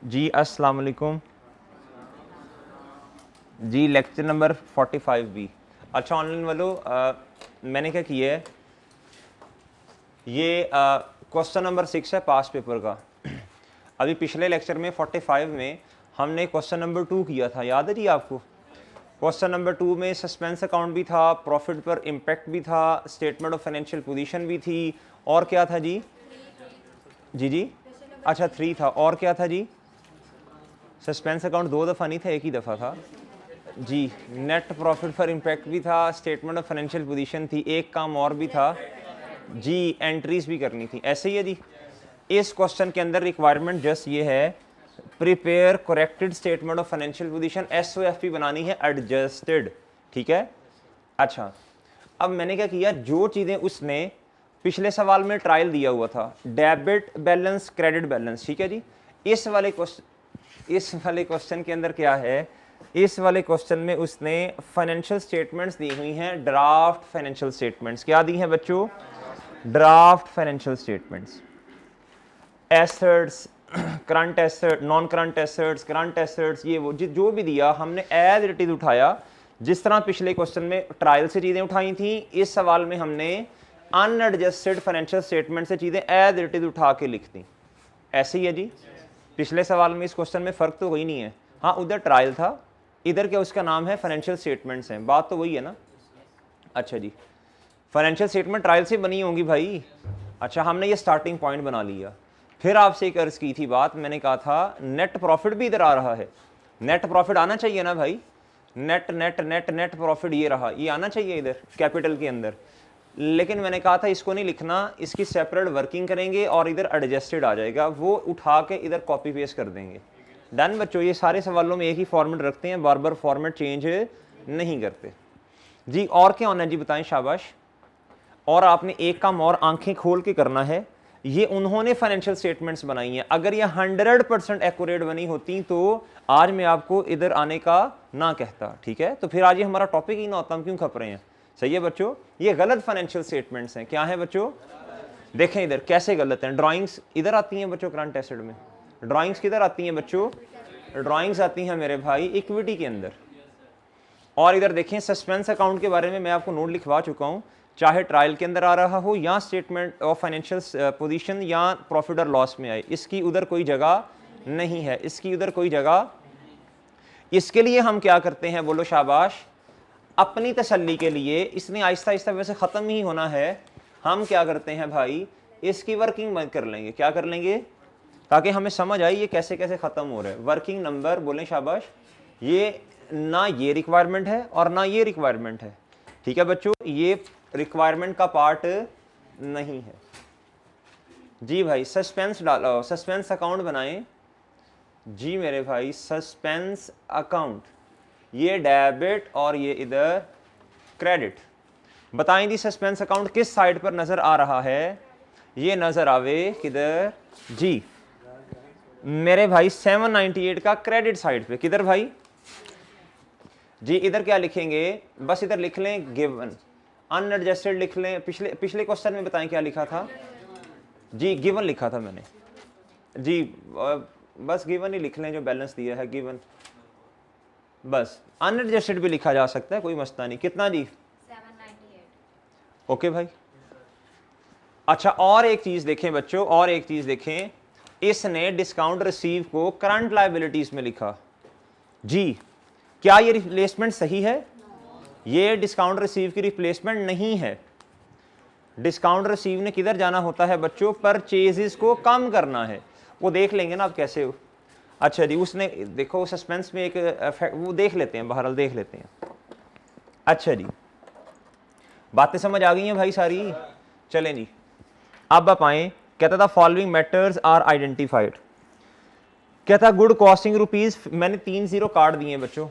जी अस्सलाम वालेकुम जी। Lecture number 45 भी। अच्छा ऑनलाइन वालों, मैंने क्या किया है, ये क्वेश्चन नंबर 6 है पास पेपर का। अभी पिछले लेक्चर में 45 में हमने क्वेश्चन नंबर 2 किया था, याद है जी आपको। क्वेश्चन नंबर 2 में सस्पेंस अकाउंट भी था, प्रॉफिट पर इम्पैक्ट भी था, स्टेटमेंट ऑफ फाइनेंशियल पोजीशन भी थी, और क्या था जी? जी अच्छा 3 था, और क्या था जी? सस्पेंस अकाउंट 2 दफ़ा नहीं था, एक ही दफ़ा था जी। नेट प्रॉफिट पर इम्पैक्ट भी था, स्टेटमेंट ऑफ फाइनेंशियल पोजीशन थी, एक काम और भी था जी, एंट्रीज भी करनी थी। ऐसे ही है जी। इस क्वेश्चन के अंदर रिक्वायरमेंट जस्ट ये है, prepare corrected statement of financial position, SOFP बनानी है एडजस्टेड, ठीक है। अच्छा, अब मैंने क्या किया, जो चीज़ें उसने पिछले सवाल में ट्रायल दिया हुआ था, डेबिट बैलेंस क्रेडिट बैलेंस, ठीक है जी। इस वाले क्वेश्चन के अंदर क्या है, इस वाले क्वेश्चन में उसने फाइनेंशियल स्टेटमेंट्स दी हुई हैं, ड्राफ्ट फाइनेंशियल स्टेटमेंट्स। क्या दी हैं बच्चों? Draft financial statements. Assets, current asset, non current assets, current assets, ये वो जो भी दिया हमने एज इट इज उठाया। जिस तरह पिछले क्वेश्चन में ट्रायल से चीज़ें उठाई थी, इस सवाल में हमने अनएडजस्टेड फाइनेंशियल स्टेटमेंट से चीज़ें एज इट इज उठा के लिख दी। ऐसे ही है जी। पिछले सवाल में इस क्वेश्चन में फ़र्क तो वही नहीं है। हाँ, उधर ट्रायल था, इधर क्या उसका नाम है फाइनेंशियल स्टेटमेंट्स हैं, बात तो वही है ना। अच्छा जी, फाइनेंशियल स्टेटमेंट ट्रायल से बनी होंगी भाई। अच्छा, हमने ये स्टार्टिंग पॉइंट बना लिया। फिर आपसे एक अर्ज की थी बात, मैंने कहा था नेट प्रॉफिट भी इधर आ रहा है, नेट प्रॉफिट आना चाहिए ना भाई। Net net net net profit ये रहा, ये आना चाहिए इधर कैपिटल के अंदर। लेकिन मैंने कहा था इसको नहीं लिखना, इसकी सेपरेट वर्किंग करेंगे और इधर एडजस्टेड आ जाएगा, वो उठा के इधर कॉपी पेस्ट कर देंगे। डन बच्चों, ये सारे सवालों में एक ही फॉर्मेट रखते हैं, बार बार फॉर्मेट चेंज नहीं करते जी। और क्या होना है जी, बताएं, शाबाश। और आपने एक काम और आंखें खोल के करना है, ये उन्होंने फाइनेंशियल स्टेटमेंट्स बनाई हैं। अगर ये 100% एक्यूरेट बनी होती तो आज मैं आपको इधर आने का ना कहता, ठीक है। तो फिर आज ये हमारा टॉपिक ही ना होता, हम क्यों खप रहे हैं। सही है बच्चों, ये गलत फाइनेंशियल स्टेटमेंट्स हैं। क्या है बच्चों? देखें इधर कैसे गलत हैं। ड्राइंग्स इधर आती हैं बच्चों, करंट एसेट में ड्राइंग्स किधर आती हैं बच्चों? ड्राइंग्स आती हैं मेरे भाई इक्विटी के अंदर। और इधर देखें सस्पेंस अकाउंट के बारे में मैं आपको नोट लिखवा चुका हूं, चाहे ट्रायल के अंदर आ रहा हो या स्टेटमेंट ऑफ फाइनेंशियल पोजीशन या प्रॉफिट और लॉस में आए, इसकी उधर कोई जगह नहीं है, इसकी उधर कोई जगह। इसके लिए हम क्या करते हैं, बोलो शाबाश, अपनी तसल्ली के लिए, इसने आहिस्ता आहिस्ता वैसे ख़त्म ही होना है, हम क्या करते हैं भाई, इसकी वर्किंग बंद कर लेंगे। क्या कर लेंगे? ताकि हमें समझ आए ये कैसे कैसे ख़त्म हो रहा है। वर्किंग नंबर बोलें शाबाश, ये ना ये रिक्वायरमेंट है और ना ये रिक्वायरमेंट है, ठीक है बच्चों, ये रिक्वायरमेंट का पार्ट नहीं है जी। भाई सस्पेंस डालो, सस्पेंस अकाउंट बनाएं जी मेरे भाई। सस्पेंस अकाउंट, ये डेबिट और ये इधर क्रेडिट। बताएं जी सस्पेंस अकाउंट किस साइड पर नजर आ रहा है? ये नजर आवे किधर जी मेरे भाई? 798 का क्रेडिट साइड पे। किधर भाई जी? इधर क्या लिखेंगे, बस इधर लिख लें गिवन, अनएडजस्टेड लिख लें। पिछले क्वेश्चन में बताएं क्या लिखा था जी? गिवन लिखा था मैंने जी, बस गिवन ही लिख लें, जो बैलेंस दिया है गिवन। बस अनएडजस्टेड भी लिखा जा सकता है, कोई मसला नहीं। कितना जी? 798। ओके भाई। अच्छा, और एक चीज देखें बच्चों, और एक चीज देखें, इसने डिस्काउंट रिसीव को करंट लायबिलिटीज में लिखा जी। क्या ये रिप्लेसमेंट सही है? ये डिस्काउंट रिसीव की रिप्लेसमेंट नहीं है। डिस्काउंट रिसीव ने किधर जाना होता है बच्चों? परचेजेस को कम करना है। वो देख लेंगे ना आप कैसे हो। अच्छा जी, उसने देखो सस्पेंस में एक इफेक्ट वो देख लेते हैं, बहरहाल देख लेते हैं। अच्छा जी, बातें समझ आ गई हैं भाई सारी? चलें जी, अब आप आए। कहता था फॉलोइंग मैटर्स आर आइडेंटिफाइड। कहता गुड कॉस्टिंग रुपीज, मैंने 3 0 कार्ड दिए बच्चों।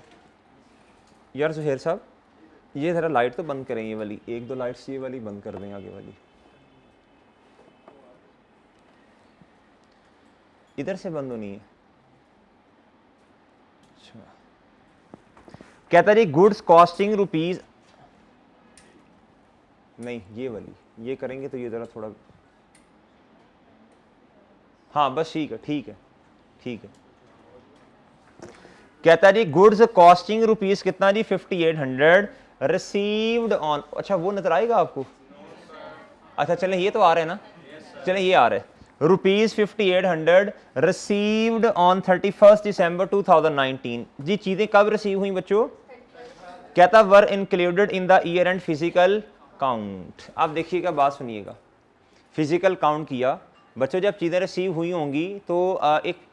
यार सुहेर साहब, ये जरा लाइट तो बंद करें, ये वाली 1-2 लाइट्स ये वाली बंद कर दें, आगे वाली इधर से बंद होनी है। अच्छा, कहता जी गुड्स कॉस्टिंग रुपीज, नहीं ये वाली, ये करेंगे तो ये जरा थोड़ा, हाँ बस ठीक है ठीक है ठीक है। कहता है जी गुड्स कॉस्टिंग रुपीज कितना जी 5800 रिसीव्ड ऑन, अच्छा वो नजर आएगा आपको, अच्छा चलें ये तो आ रहे हैं ना, चलें ये आ रहे हैं, रुपीज 5800 रिसीव्ड ऑन 31 दिसंबर 2019। जी चीजें कब रिसीव हुई बच्चों, कहता were included in the year end physical count. अब देखिएगा बात सुनिएगा, फिजिकल काउंट किया बच्चों, जब चीज़ें रिसीव हुई होंगी तो एक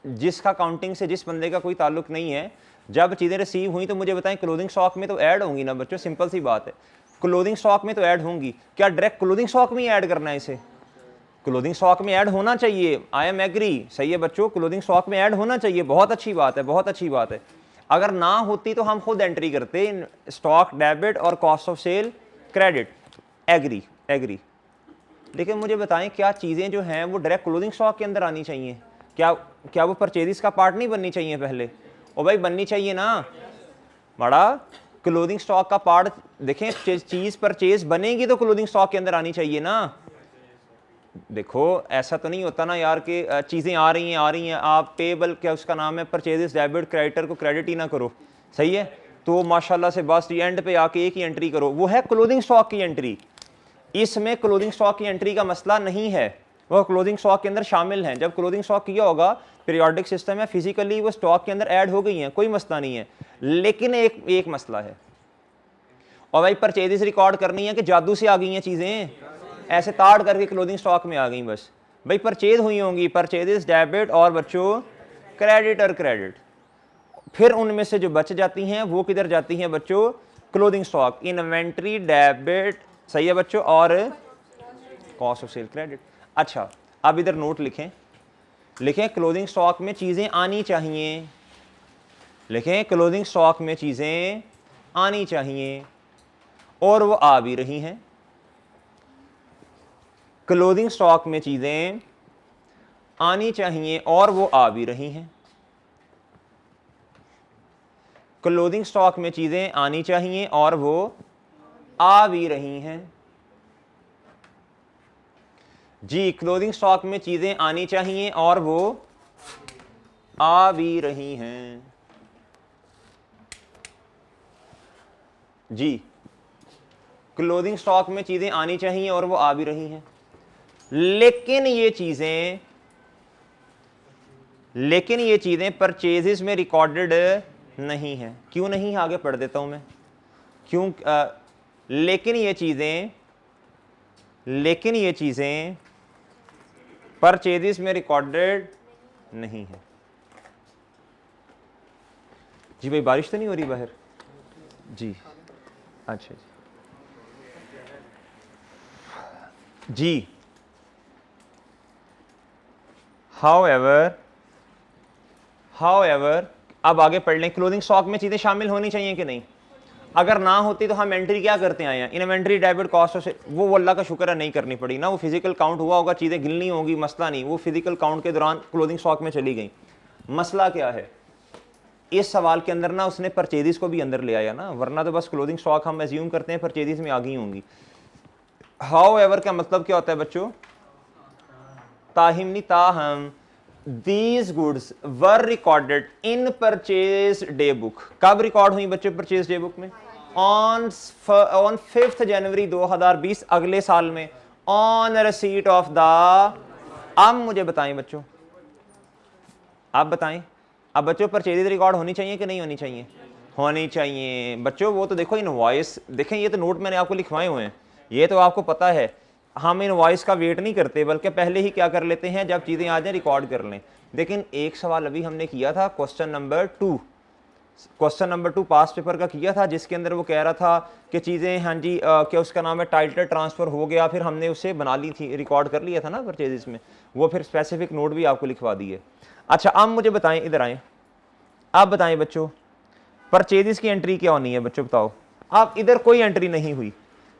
जिसका काउंटिंग से जिस बंदे का कोई ताल्लुक नहीं है, जब चीज़ें रिसीव हुई तो मुझे बताएं क्लोथिंग स्टॉक में तो ऐड होंगी ना बच्चों, सिंपल सी बात है, क्लोथिंग स्टॉक में तो ऐड होंगी। क्या डायरेक्ट क्लोथिंग स्टॉक में ही ऐड करना है इसे, क्लोथिंग स्टॉक में ऐड होना चाहिए, आई एम एग्री, सही है बच्चों, क्लोथिंग स्टॉक में ऐड होना चाहिए, बहुत अच्छी बात है, बहुत अच्छी बात है। अगर ना होती तो हम खुद एंट्री करते स्टॉक डेबिट और cost of sale credit, agree agree. लेकिन मुझे बताएं क्या चीज़ें जो हैं वो डायरेक्ट क्लोथिंग स्टॉक के अंदर आनी चाहिए, क्या वो परचेजिस का पार्ट नहीं बननी चाहिए पहले, ओ भाई बननी चाहिए ना, बड़ा क्लोथिंग स्टॉक का पार्ट, देखें चीज़ परचेज बनेगी तो क्लोथिंग स्टॉक के अंदर आनी चाहिए ना। देखो ऐसा तो नहीं होता ना यार कि चीज़ें आ रही हैं आप पेबल क्या उसका नाम है परचेजेस डेबिट क्रेडिटर को क्रेडिट ही ना करो, सही है, तो माशाल्लाह से बस एंड पे आके एक ही एंट्री करो, वो है क्लोथिंग स्टॉक की एंट्री। इसमें क्लोथिंग स्टॉक की एंट्री का मसला नहीं है, वह क्लोथिंग स्टॉक के अंदर शामिल हैं, जब क्लोथिंग स्टॉक किया होगा पीरियोडिक सिस्टम है, फिजिकली वो स्टॉक के अंदर ऐड हो गई हैं, कोई मसला नहीं है। लेकिन एक मसला है, और भाई परचेजेस रिकॉर्ड करनी है कि जादू से आ गई हैं चीज़ें, ऐसे ताड़ करके क्लोथिंग स्टॉक में आ गई बस, भाई परचेज हुई होंगी, परचेजेस डेबिट और बच्चों क्रेडिट और क्रेडिट, फिर उनमें से जो बच जाती हैं वो किधर जाती हैं बच्चों, क्लोथिंग स्टॉक, इन्वेंट्री डेबिट, सही है बच्चों, और कॉस्ट ऑफ सेल क्रेडिट। अच्छा अब इधर नोट लिखें क्लोथिंग स्टॉक में चीज़ें आनी चाहिए, लिखें क्लोथिंग स्टॉक में चीज़ें आनी चाहिए और वो आ भी रही हैं, क्लोथिंग स्टॉक में चीज़ें आनी चाहिए और वो आ भी रही हैं, क्लोथिंग स्टॉक में चीज़ें आनी चाहिए और वो आ भी रही हैं। जी क्लोथिंग स्टॉक में चीज़ें आनी चाहिए और वो आ भी रही हैं। जी क्लोथिंग स्टॉक में चीज़ें आनी चाहिए और वो आ भी रही हैं, लेकिन ये चीज़ें परचेजेस में रिकॉर्डेड नहीं हैं। क्यों नहीं, आगे पढ़ देता हूं मैं क्यों। लेकिन ये चीज़ें परचेजेस में रिकॉर्डेड नहीं है। जी भाई बारिश तो नहीं हो रही बाहर, जी अच्छा जी। हाउएवर अब आगे पढ़ लें, क्लोथिंग स्टॉक में चीज़ें शामिल होनी चाहिए कि नहीं, अगर ना होती तो हम एंट्री क्या करते आए हैं, इन्वेंट्री डेबिट कॉस्ट से, वो अल्लाह का शुक्र है नहीं करनी पड़ी ना, वो फिजिकल काउंट हुआ होगा, चीज़ें गिननी होगी, मसला नहीं, वो फिजिकल काउंट के दौरान क्लोथिंग स्टॉक में चली गई। मसला क्या है इस सवाल के अंदर ना, उसने परचेजिस को भी अंदर ले आया ना, वरना तो बस क्लोथिंग स्टॉक हम एज्यूम करते हैं परचेजिस में आ गई होंगी। हाउएवर का मतलब क्या होता है बच्चों, ताहिम नहीं ताहम, These goods were recorded in purchase day book। कब रिकॉर्ड हुई बच्चों परचेज डे बुक में, ऑन 5 जनवरी 2020, अगले साल में, ऑन रिसीट ऑफ द। अब मुझे बताएं बच्चों, आप बताएं, अब बच्चों परचेज रिकॉर्ड होनी चाहिए कि नहीं होनी चाहिए, होनी चाहिए बच्चों। वो तो देखो इनवॉइस, देखें ये तो नोट मैंने आपको लिखवाए हुए हैं, ये तो आपको पता है, हम इनवॉइस का वेट नहीं करते बल्कि पहले ही क्या कर लेते हैं, जब चीज़ें आ जाए रिकॉर्ड कर लें। लेकिन एक सवाल अभी हमने किया था क्वेश्चन नंबर 2 पास्ट पेपर का किया था, जिसके अंदर वो कह रहा था कि चीज़ें, हाँ जी क्या उसका नाम है, टाइटल ट्रांसफ़र हो गया, फिर हमने उसे बना ली थी, रिकॉर्ड कर लिया था ना परचेजिस में, वो फिर स्पेसिफिक नोट भी आपको लिखवा दिए। अच्छा अब मुझे बताएं, इधर आएँ, आप बताएं बच्चों परचेजिस की एंट्री क्या होनी है बच्चों, बताओ आप। इधर कोई एंट्री नहीं हुई,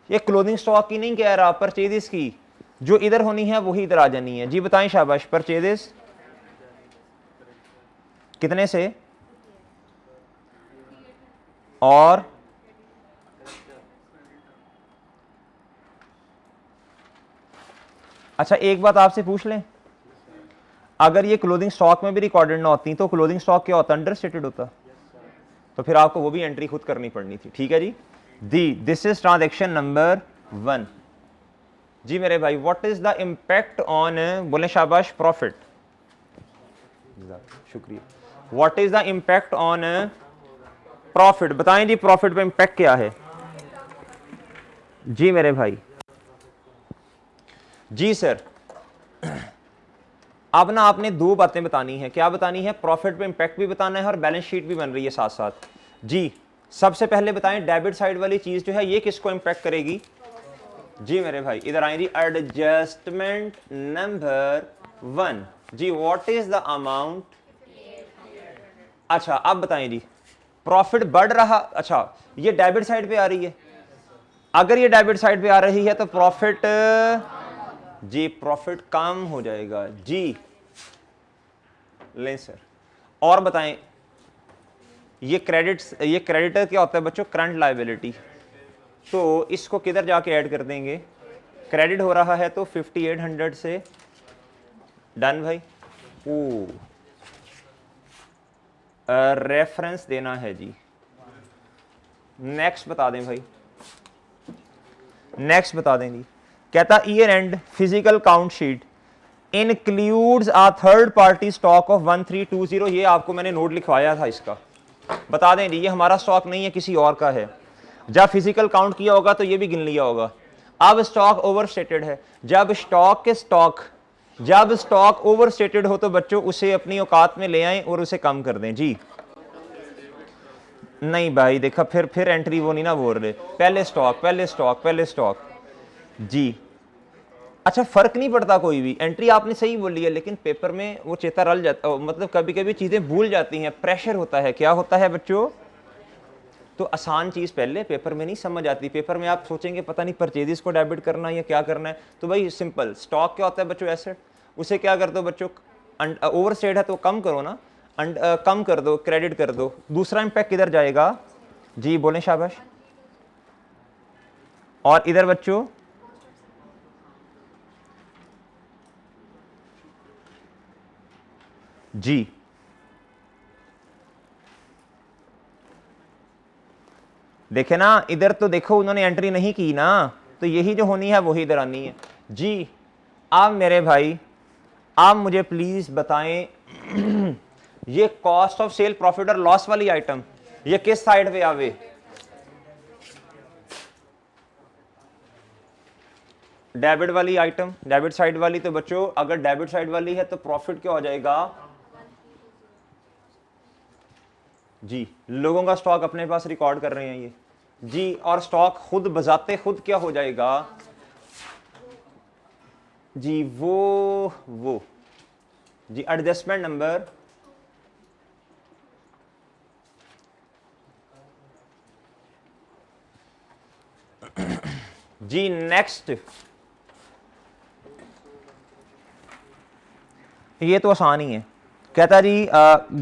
ये क्लोथिंग स्टॉक की नहीं कह रहा, परचेजेस की, जो इधर होनी है वही इधर आ जानी है। जी बताएं शाबाश, परचेजेस कितने से, और अच्छा एक बात आपसे पूछ लें, अगर ये क्लोथिंग स्टॉक में भी रिकॉर्डेड ना होती तो क्लोथिंग स्टॉक क्या होता, अंडर स्टेटेड होता, तो फिर आपको वो भी एंट्री खुद करनी पड़नी थी। ठीक है जी। This is transaction number 1। जी मेरे भाई, what is the impact on, बोले शाबाश, प्रॉफिट, शुक्रिया, what is the impact on profit, बताएं जी प्रॉफिट पे इम्पैक्ट क्या है। जी मेरे भाई, जी सर, अब ना आपने दो बातें बतानी है। क्या बतानी है, प्रॉफिट पे इम्पैक्ट भी बताना है और बैलेंस शीट भी बन रही है साथ साथ। जी सबसे पहले बताएं, डेबिट साइड वाली चीज जो है ये किसको इम्पैक्ट करेगी। जी मेरे भाई इधर आए जी, एडजस्टमेंट नंबर 1। जी व्हाट इज द अमाउंट, अच्छा अब बताएं जी, प्रॉफिट बढ़ रहा, अच्छा ये डेबिट साइड पे आ रही है, अगर ये डेबिट साइड पे आ रही है तो प्रॉफिट, जी प्रॉफिट कम हो जाएगा। जी लें सर, और बताएं, ये क्रेडिटर क्या होता है बच्चों, करंट लायबिलिटी, तो इसको किधर जाके ऐड कर देंगे, क्रेडिट हो रहा है तो 5800 से डन भाई। ओ रेफरेंस देना है जी, नेक्स्ट बता दें भाई, नेक्स्ट बता दें जी। कहता year end physical count sheet includes a third party stock of 1320, ये आपको मैंने नोट लिखवाया था इसका, बता दें जी ये हमारा स्टॉक नहीं है, किसी और का है। जब फिजिकल काउंट किया होगा तो ये भी गिन लिया होगा। अब स्टॉक ओवरस्टेटेड है, जब स्टॉक ओवरस्टेटेड हो तो बच्चों उसे अपनी औकात में ले आएं और उसे कम कर दें। जी नहीं भाई देखा, फिर एंट्री वो नहीं ना बोल रहे, पहले स्टॉक। जी अच्छा, फर्क नहीं पड़ता कोई भी, एंट्री आपने सही बोली है, लेकिन पेपर में वो चेता रल जाता, मतलब कभी कभी चीजें भूल जाती हैं, प्रेशर होता है। क्या होता है बच्चों, तो आसान चीज पहले पेपर में नहीं समझ आती, पेपर में आप सोचेंगे पता नहीं परचेजेस को डेबिट करना है या क्या करना है, तो भाई सिंपल, स्टॉक क्या होता है बच्चों, एसेट, उसे क्या कर दो बच्चों, ओवरस्टेट है तो कम करो ना, कम कर दो, क्रेडिट कर दो। दूसरा इंपैक्ट किधर जाएगा, जी बोलें शाबाश, और इधर बच्चों जी देखे ना, इधर तो देखो उन्होंने एंट्री नहीं की ना, तो यही जो होनी है वही इधर आनी है। जी अब मेरे भाई आप मुझे प्लीज बताएं ये कॉस्ट ऑफ सेल, प्रॉफिट और लॉस वाली आइटम ये किस साइड पे आवे, डेबिट वाली आइटम, डेबिट साइड वाली, तो बच्चों अगर डेबिट साइड वाली है तो प्रॉफिट क्या हो जाएगा, जी लोगों का स्टॉक अपने पास रिकॉर्ड कर रहे हैं ये, जी और स्टॉक खुद बजाते खुद क्या हो जाएगा, जी वो जी एडजस्टमेंट नंबर, जी नेक्स्ट, ये तो आसान ही है। कहता जी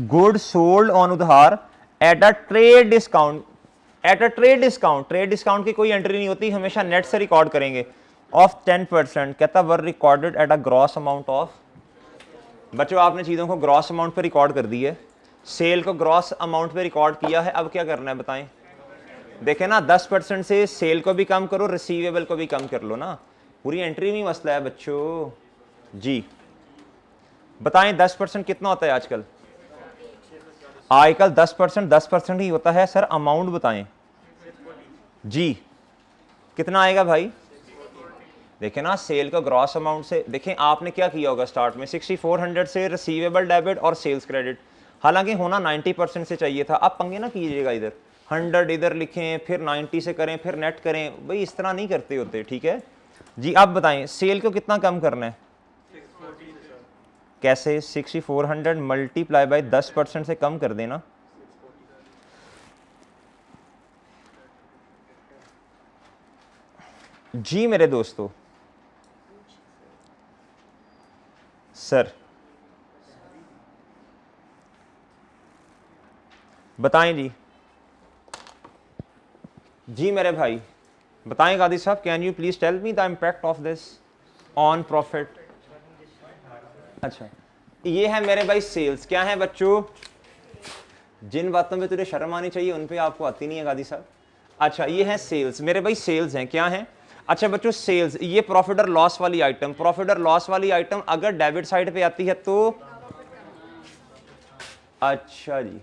गुड सोल्ड ऑन उधार at a trade discount, trade discount की कोई एंट्री नहीं होती, हमेशा नेट से रिकॉर्ड करेंगे, ऑफ 10%। कहता वर recorded at a gross amount of, बच्चों आपने चीज़ों को ग्रॉस अमाउंट पे रिकॉर्ड कर दी है, सेल को ग्रॉस अमाउंट पे रिकॉर्ड किया है, अब क्या करना है बताएं, देखें ना 10% से सेल को भी कम करो, रिसीवेबल को भी कम कर लो ना, पूरी एंट्री में मसला है बच्चों। जी बताएं 10% कितना होता है आजकल, आजकल 10% ही होता है सर, अमाउंट बताएं जी कितना आएगा भाई, देखें ना सेल का ग्रॉस अमाउंट से, देखें आपने क्या किया होगा स्टार्ट में 6400 से रिसीवेबल डेबिट और सेल्स क्रेडिट, हालांकि होना 90% से चाहिए था, आप पंगे ना कीजिएगा, इधर 100 इधर लिखें फिर 90 से करें फिर नेट करें, भाई इस तरह नहीं करते होते, ठीक है जी। अब बताएं सेल को कितना कम करना है, कैसे, 6400 मल्टीप्लाई बाय 10% से कम कर देना, जी मेरे दोस्तों, सर बताएं जी मेरे भाई बताएं गादी साहब, can you please tell me the impact of this on profit. अच्छा ये है मेरे भाई सेल्स। क्या है बच्चों? जिन बातों में तुझे शर्म आनी चाहिए उन पे आपको आती नहीं है गादी साहब। अच्छा ये है सेल्स मेरे भाई, सेल्स हैं। क्या है? अच्छा बच्चों सेल्स, ये प्रॉफिट और लॉस वाली आइटम, प्रॉफिट और लॉस वाली आइटम अगर डेबिट साइड पे आती है तो, अच्छा जी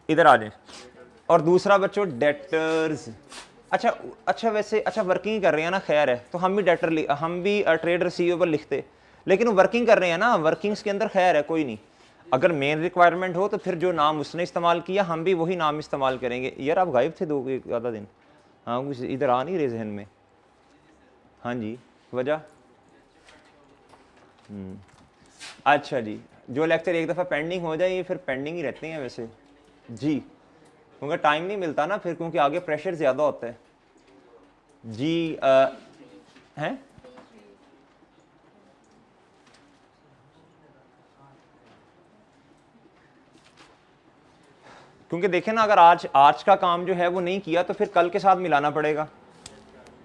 इधर आ जाए। और दूसरा बच्चों डेटर्स। अच्छा अच्छा वैसे अच्छा वर्किंग कर रहे हैं ना, खैर है तो हम भी डेटर, हम भी ट्रेड रिसीवेबल लिखते, लेकिन वर्किंग कर रहे हैं ना, वर्किंग्स के अंदर खैर है कोई नहीं। अगर मेन रिक्वायरमेंट हो तो फिर जो नाम उसने इस्तेमाल किया हम भी वही नाम इस्तेमाल करेंगे। यार आप गायब थे 2 ज़्यादा दिन। हाँ कुछ इधर आ नहीं रहे जहन में। हाँ जी वजह? अच्छा जी, जो लेक्चर एक दफ़ा पेंडिंग हो जाए ये फिर पेंडिंग ही रहते हैं वैसे जी, क्योंकि टाइम नहीं मिलता ना फिर, क्योंकि आगे प्रेशर ज़्यादा होता है जी। हैं क्योंकि देखें ना, अगर आज का काम जो है वो नहीं किया तो फिर कल के साथ मिलाना पड़ेगा,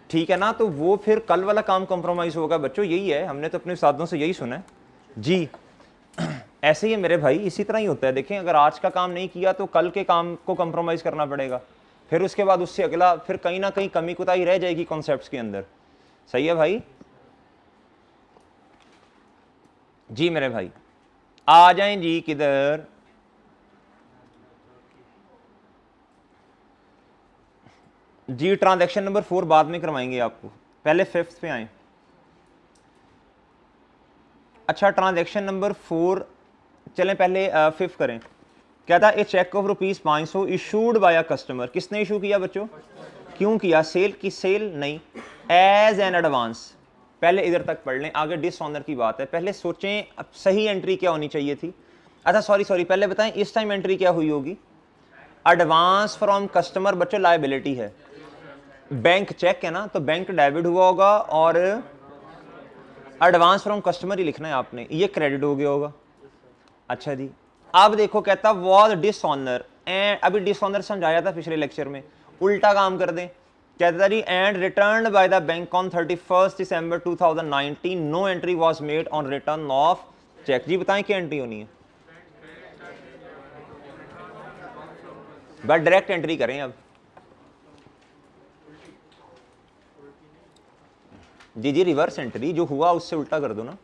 ठीक है ना, तो वो फिर कल वाला काम कॉम्प्रोमाइज़ होगा बच्चों। यही है, हमने तो अपने उस्तादों से यही सुना है जी। ऐसे ही है मेरे भाई, इसी तरह ही होता है। देखें अगर आज का काम नहीं किया तो कल के काम को कॉम्प्रोमाइज़ करना पड़ेगा, फिर उसके बाद उससे अगला, फिर कहीं ना कहीं कमी कुताही रह जाएगी कॉन्सेप्ट्स के अंदर। सही है भाई जी मेरे भाई। आ जाएं जी किधर? जी ट्रांजैक्शन नंबर 4 बाद में करवाएंगे आपको, पहले 5th पे आए। अच्छा ट्रांजैक्शन नंबर 4 चलें, पहले 5th करें। क्या था? A cheque of ₹500 issued by a customer. किसने इशू किया बच्चों? क्यों किया? सेल की? सेल नहीं, एज एन एडवांस। पहले इधर तक पढ़ लें, आगे डिसऑनर की बात है। पहले सोचें अब सही एंट्री क्या होनी चाहिए थी। अच्छा सॉरी पहले बताएं इस टाइम एंट्री क्या हुई होगी? एडवांस फ्रॉम कस्टमर बच्चों लायबिलिटी है, बैंक चेक है ना, तो बैंक डेबिट हुआ होगा और एडवांस फ्रॉम कस्टमर ही लिखना है आपने, ये क्रेडिट हो गया होगा। अच्छा जी, अब देखो कहता वॉज डिसऑनर, एंड अभी डिसऑनर समझाया था पिछले लेक्चर में, उल्टा काम कर दें। कहता था जी and return by the bank on 31 December 2019, no entry was made on return of cheque. जी बताएं क्या एंट्री होनी है? बस डायरेक्ट एंट्री करें अब। जी रिवर्स एंट्री, जो हुआ उससे उल्टा कर दो ना।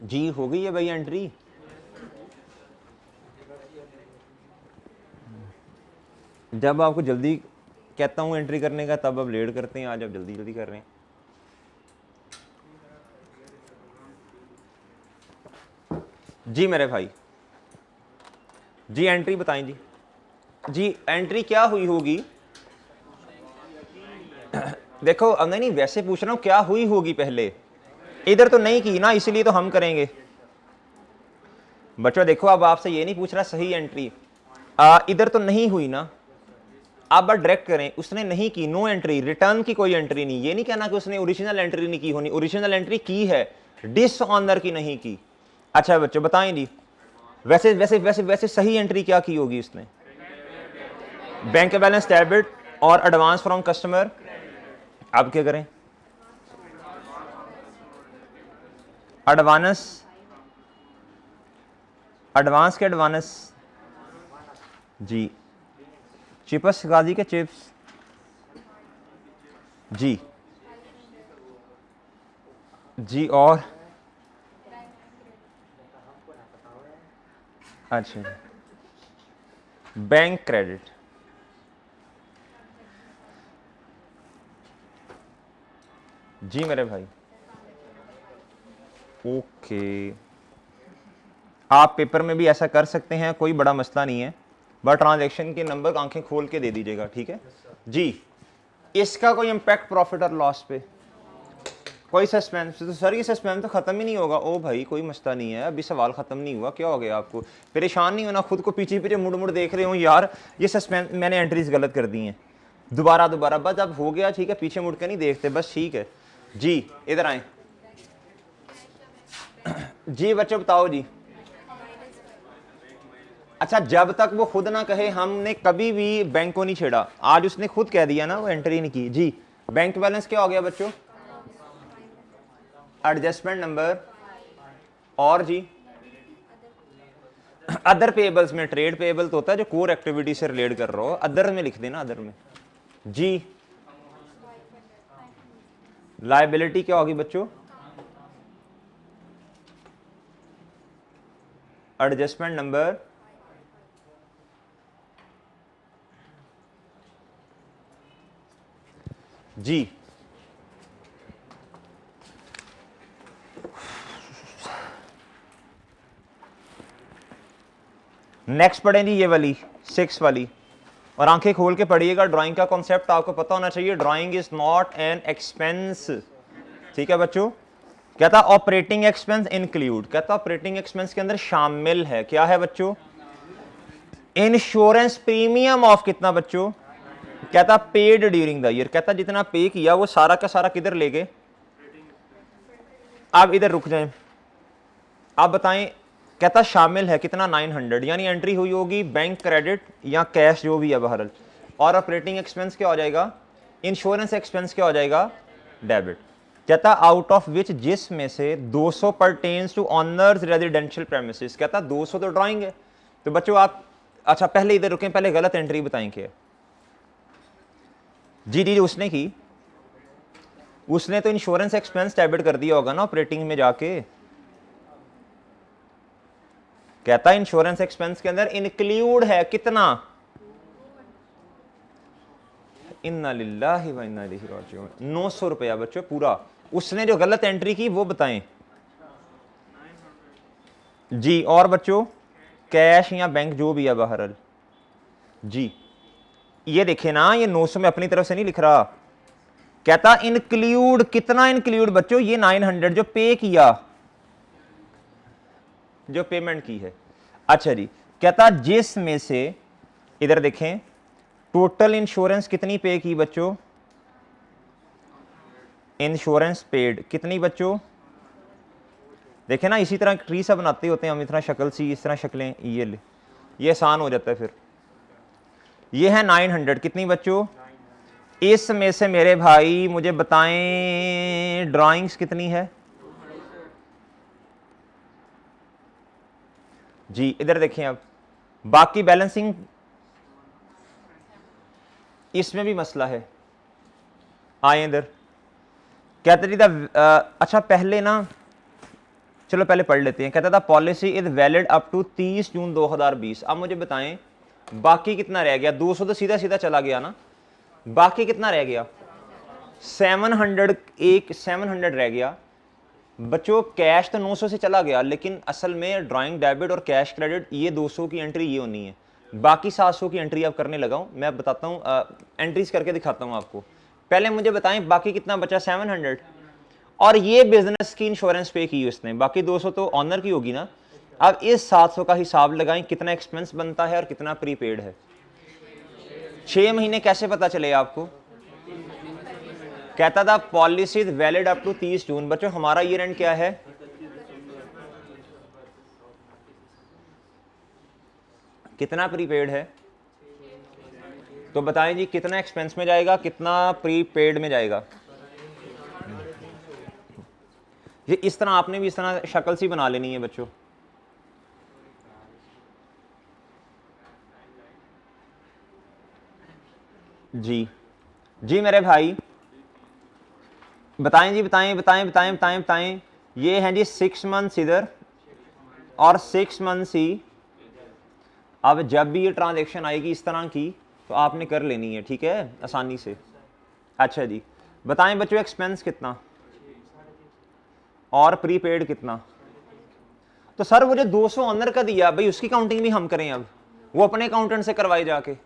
जी हो गई है भाई एंट्री। जब आपको जल्दी कहता हूँ एंट्री करने का तब आप लेट करते हैं, आज आप जल्दी जल्दी कर रहे हैं। जी मेरे भाई जी एंट्री बताएं जी। जी एंट्री क्या हुई होगी? देखो अब नहीं वैसे पूछ रहा हूँ क्या हुई होगी पहले, इधर तो नहीं की ना, इसलिए तो हम करेंगे बच्चों। देखो अब आपसे ये नहीं पूछ रहा सही एंट्री, इधर तो नहीं हुई ना, आप बात डायरेक्ट करें। उसने नहीं की, नो एंट्री, रिटर्न की कोई एंट्री नहीं। ये नहीं कहना कि उसने ओरिजिनल एंट्री नहीं की होनी, ओरिजिनल एंट्री की है, डिसऑनर की नहीं की। अच्छा बच्चों बताएं जी, वैसे वैसे वैसे वैसे सही एंट्री क्या की होगी उसने? बैंक बैलेंस डेबिट और एडवांस फ्रॉम कस्टमर। अब क्या करें? एडवांस, एडवांस के एडवांस जी, चिप्स गाजी के चिप्स जी जी। और अच्छा बैंक क्रेडिट। जी मेरे भाई ओके, आप पेपर में भी ऐसा कर सकते हैं, कोई बड़ा मसला नहीं है, बट ट्रांजैक्शन के नंबर आंखें खोल के दे दीजिएगा, ठीक है जी। इसका कोई इम्पैक्ट प्रॉफिट और लॉस पे? कोई सस्पेंस तो सर, ये सस्पेंस तो ख़त्म ही नहीं होगा। ओ भाई कोई मसला नहीं है, अभी सवाल ख़त्म नहीं हुआ, क्या हो गया आपको? परेशान नहीं होना, खुद को पीछे पीछे मुड़ मुड़ देख रहे हो यार, ये सस्पेंस मैंने एंट्रीज गलत कर दी हैं। दोबारा बस अब हो गया, ठीक है, पीछे मुड़ के नहीं देखते, बस ठीक है जी। इधर आए जी बच्चों, बताओ जी। अच्छा, जब तक वो खुद ना कहे, हमने कभी भी बैंक को नहीं छेड़ा। आज उसने खुद कह दिया ना, वो एंट्री नहीं की जी। बैंक बैलेंस क्या हो गया बच्चों? Adjustment number. और जी अदर पेबल्स में ट्रेड पेबल तो होता है जो कोर एक्टिविटी से रिलेट कर रहा हो, अदर में लिख देना, अदर में जी। लायबिलिटी क्या होगी बच्चों? Adjustment number. जी नेक्स्ट पढ़ें जी, ये वाली 6 वाली, और आंखें खोल के पढ़िएगा। ड्राइंग का कॉन्सेप्ट आपको पता होना चाहिए। Drawing is not an expense, ठीक है बच्चों। कहता ऑपरेटिंग एक्सपेंस इंक्लूड, कहता ऑपरेटिंग एक्सपेंस के अंदर शामिल है, क्या है बच्चों? इंश्योरेंस प्रीमियम ऑफ कितना बच्चों? कहता पेड ड्यूरिंग द ईयर। कहता जितना पे किया वो सारा का सारा किधर ले गए? आप इधर रुक जाएं, आप बताएं। कहता शामिल है कितना? 900, यानी एंट्री हुई होगी बैंक क्रेडिट या कैश जो भी है बहरल। और ऑपरेटिंग एक्सपेंस क्या हो जाएगा? इंश्योरेंस एक्सपेंस क्या हो जाएगा? डेबिट। कहता आउट ऑफ विच, जिसमें से 200 pertains to owners residential premises. कहता 200 तो ड्राइंग है। तो बच्चों आप, अच्छा पहले इधर रुकें, पहले गलत एंट्री बताएं क्या? जी उसने की, उसने तो इंश्योरेंस एक्सपेंस डेबिट कर दिया होगा ना ऑपरेटिंग में जाके। कहता इंश्योरेंस एक्सपेंस के अंदर इंक्लूड है कितना? इन्ना लिल्लाहि व इन्ना इलैहि राजिऊन, 900 रुपया बच्चों पूरा। उसने जो गलत एंट्री की वो बताएं जी। और बच्चों कैश या बैंक जो भी है बहरल जी। ये देखे ना, ये 900 में अपनी तरफ से नहीं लिख रहा। कहता इंक्लूड कितना? इंक्लूड बच्चों ये 900 जो पे किया, जो पेमेंट की है। अच्छा जी, कहता जिसमें से, इधर देखें, टोटल इंश्योरेंस कितनी पे की बच्चों? इंश्योरेंस पेड कितनी बच्चों? देखें ना, इसी तरह ट्री सा बनाते होते हैं हम, इतना शक्ल सी, इस तरह शक्लें, ये आसान हो जाता है फिर। ये है 900 कितनी बच्चों? इसमें से मेरे भाई मुझे बताएं ड्राइंग्स कितनी है जी। इधर देखें अब, बाकी बैलेंसिंग, इसमें भी मसला है। आए इधर, कहते था अच्छा पहले ना, चलो पहले पढ़ लेते हैं। कहता था policy is valid up to 30 June 2020। अब मुझे बताएं बाकी कितना रह गया? 200 तो सीधा सीधा चला गया ना, बाकी कितना रह गया? 700, 700 रह गया बच्चों। कैश तो 900 से चला गया, लेकिन असल में ड्राइंग डेबिट और कैश क्रेडिट ये 200 की एंट्री ये होनी है। बाकी 700 की एंट्री अब करने लगा हूँ मैं, बताता हूँ, एंट्रीज करके दिखाता हूँ आपको। पहले मुझे बताएं बाकी कितना बचा? 700। और ये बिजनेस की इंश्योरेंस पे की उसने, बाकी 200 तो ऑनर की होगी ना। अब इस 700 का हिसाब लगाएं, कितना एक्सपेंस बनता है और कितना प्रीपेड है। 6 महीने कैसे पता चले आपको? कहता था पॉलिसी वैलिड अप टू 30 जून। बच्चों हमारा ईयर एंड क्या है? कितना प्रीपेड है? तो बताएं जी कितना एक्सपेंस में जाएगा, कितना प्रीपेड में जाएगा? ये इस तरह आपने भी इस तरह शक्ल सी बना लेनी है बच्चों। जी मेरे भाई बताएं जी, बताएं। ये हैं जी 6 मंथ्स इधर और 6 मंथ्स ही। अब जब भी ये ट्रांजैक्शन आएगी इस तरह की तो आपने कर लेनी है, ठीक है, आसानी से। अच्छा जी, बताएं बच्चों एक्सपेंस कितना और प्रीपेड कितना? तो सर वो जो 200 ऑनर का दिया भाई, उसकी काउंटिंग भी हम करें अब? वो अपने अकाउंटेंट से करवाए जाके,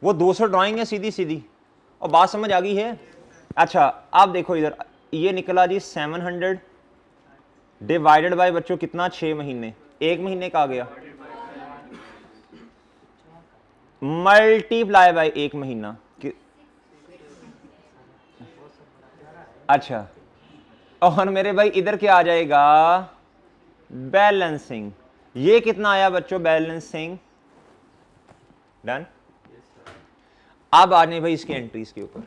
वो 200 ड्राइंग है सीधी सीधी। और बात समझ आ गई है? अच्छा आप देखो इधर, ये निकला जी 700 डिवाइडेड बाय बच्चों कितना, 6 महीने, 1 महीने का आ गया, मल्टीप्लाई बाय 1 महीना अच्छा, और मेरे भाई इधर क्या आ जाएगा, बैलेंसिंग। ये कितना आया बच्चों, बैलेंसिंग, डन। अब आ जाए भाई इसकी एंट्रीज के ऊपर।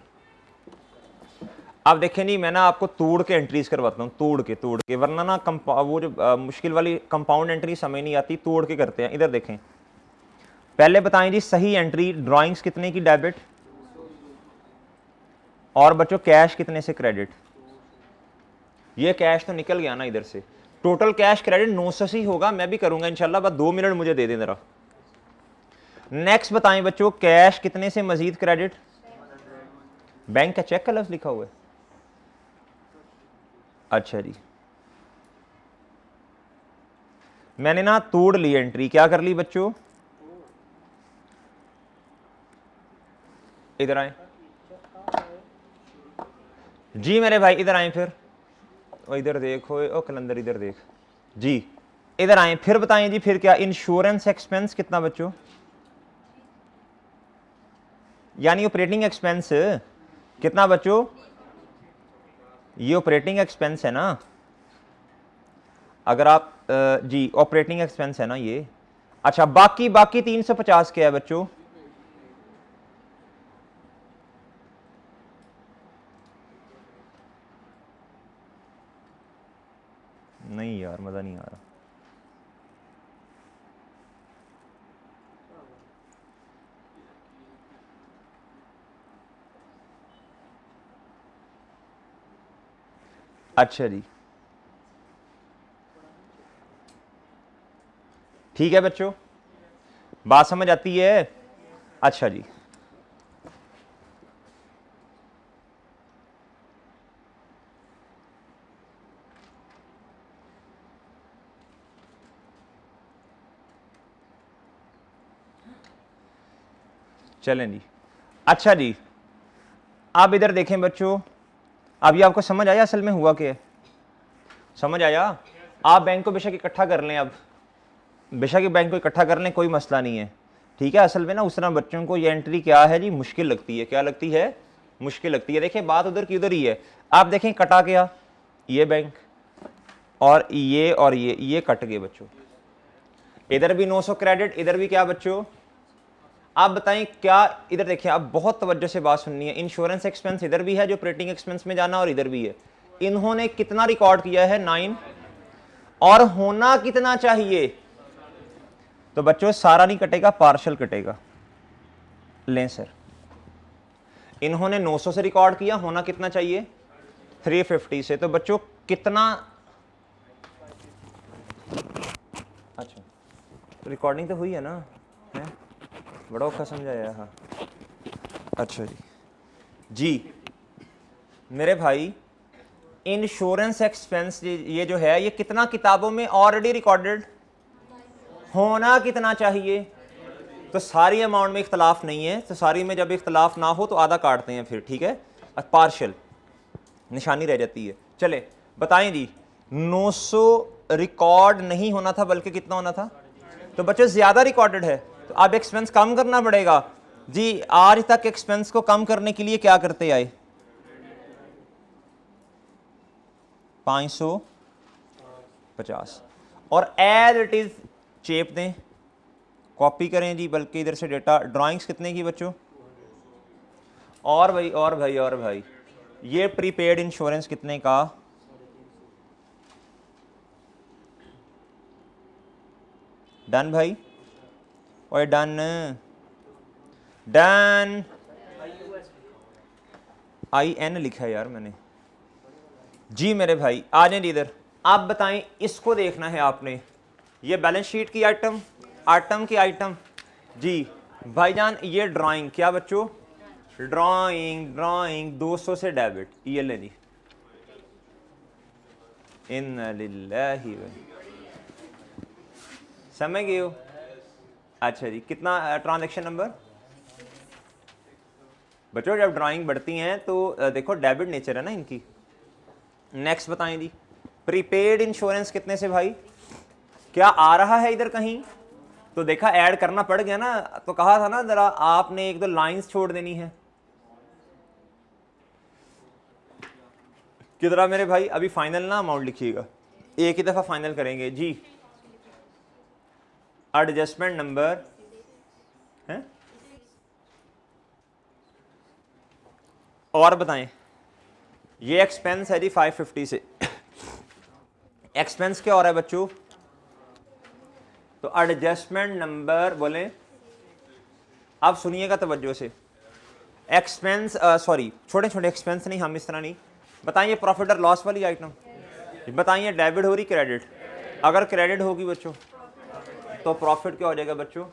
अब देखें नहीं, मैं ना आपको तोड़ के एंट्रीज करवाता हूँ, तोड़ के, वरना ना वो जो मुश्किल वाली कंपाउंड एंट्री समझ नहीं आती, तोड़ के करते हैं। इधर देखें, पहले बताएं जी सही एंट्री, ड्राइंग्स कितने की डेबिट, और बच्चों कैश कितने से क्रेडिट। ये कैश तो निकल गया ना इधर से, टोटल कैश क्रेडिट 900 से ही होगा, मैं भी करूंगा इंशाल्लाह, बस 2 मिनट मुझे दे दें जरा। नेक्स्ट बताएं बच्चों, कैश कितने से मजीद क्रेडिट, बैंक का चेक का लफ्ज लिखा हुआ है, अच्छा जी। मैंने ना तोड़ ली एंट्री, क्या कर ली बच्चों, इधर आए जी मेरे भाई, इधर आए फिर, इधर देखो, ओ कलंदर इधर देख जी, इधर आए फिर बताएं जी, फिर क्या, इंश्योरेंस एक्सपेंस कितना बच्चों, यानी ऑपरेटिंग एक्सपेंस कितना बच्चों, ये ऑपरेटिंग एक्सपेंस है ना, अगर आप जी ऑपरेटिंग एक्सपेंस है ना ये। अच्छा, बाकी 350 क्या है बच्चों, नहीं यार मजा नहीं आ रहा, अच्छा जी ठीक है बच्चों, बात समझ आती है, अच्छा जी। चलें जी, अच्छा जी, अब इधर देखें बच्चों, अब ये आपको समझ आया असल में हुआ क्या है, समझ आया। आप बैंक को बेशक इकट्ठा कर लें, अब बेशक बैंक को इकट्ठा कर लें, कोई मसला नहीं है, ठीक है। असल में ना उस तरह बच्चों को ये एंट्री क्या है जी, मुश्किल लगती है, क्या लगती है, मुश्किल लगती है। देखिए बात उधर की उधर ही है, आप देखें कटा गया ये बैंक, और ये कट गए बच्चों, इधर भी 900 क्रेडिट, इधर भी क्या बच्चों, आप बताएं क्या, इधर देखिए, आप बहुत तवज्जो से बात सुननी है, इंश्योरेंस एक्सपेंस इधर भी है जो ऑपरेटिंग एक्सपेंस में जाना, और इधर भी है, इन्होंने कितना रिकॉर्ड किया है, 9, और होना कितना चाहिए, तो बच्चों सारा नहीं कटेगा, पार्शल कटेगा। लें सर, इन्होंने 900 से रिकॉर्ड किया, होना कितना चाहिए, 350 से, तो बच्चों कितना, अच्छा रिकॉर्डिंग तो हुई है ना, है बड़ा औखा समझाया, हाँ अच्छा जी जी मेरे भाई, इंश्योरेंस एक्सपेंस ये जो है, ये कितना किताबों में ऑलरेडी रिकॉर्डेड, होना कितना चाहिए, तो सारी अमाउंट में इख्तलाफ नहीं है, तो सारी में जब इख्तलाफ ना हो तो आधा काटते हैं फिर, ठीक है, पार्शल निशानी रह जाती है। चले बताएं जी, 900 रिकॉर्ड नहीं होना था, बल्कि कितना होना था, तो बच्चों ज्यादा रिकॉर्डेड है, तो अब एक्सपेंस कम करना पड़ेगा जी। आज तक एक्सपेंस को कम करने के लिए क्या करते आए, 550, और एज इट इज चेप दें, कॉपी करें जी, बल्कि इधर से डेटा, ड्राइंग्स कितने की बच्चों, और भाई ये प्रीपेड इंश्योरेंस कितने का, डन भाई, और डन डन, IN लिखा है यार मैंने जी मेरे भाई। आ जाए इधर, आप बताएं, इसको देखना है आपने, ये बैलेंस शीट की आइटम, आइटम जी भाईजान, ये ड्राइंग क्या बच्चों, ड्राइंग 200 से डेबिट, ये ले जी, इन्ना लिल्लाहि व, समझ गए हो, अच्छा जी, कितना ट्रांजैक्शन नंबर बच्चों, जब ड्राइंग बढ़ती हैं तो देखो डेबिट नेचर है ना इनकी, नेक्स्ट बताएं जी, प्रीपेड इंश्योरेंस कितने से भाई, क्या आ रहा है इधर कहीं? तो देखा ऐड करना पड़ गया ना, तो कहा था ना जरा आपने एक दो लाइंस छोड़ देनी है। किधर मेरे भाई, अभी फाइनल ना अमाउंट लिखिएगा, एक ही दफा फाइनल करेंगे जी। एडजस्टमेंट नंबर है, और बताएं, ये एक्सपेंस है जी 550 से। एक्सपेंस क्या हो रहा है बच्चों? तो एडजस्टमेंट नंबर बोलें, अब सुनिएगा तवज्जो से। एक्सपेंस सॉरी छोटे छोटे एक्सपेंस नहीं, हम इस तरह नहीं बताइए। प्रॉफिट और लॉस वाली आइटम बताइए, डेबिट हो रही क्रेडिट? अगर क्रेडिट होगी बच्चों तो प्रॉफिट क्या हो जाएगा बच्चों,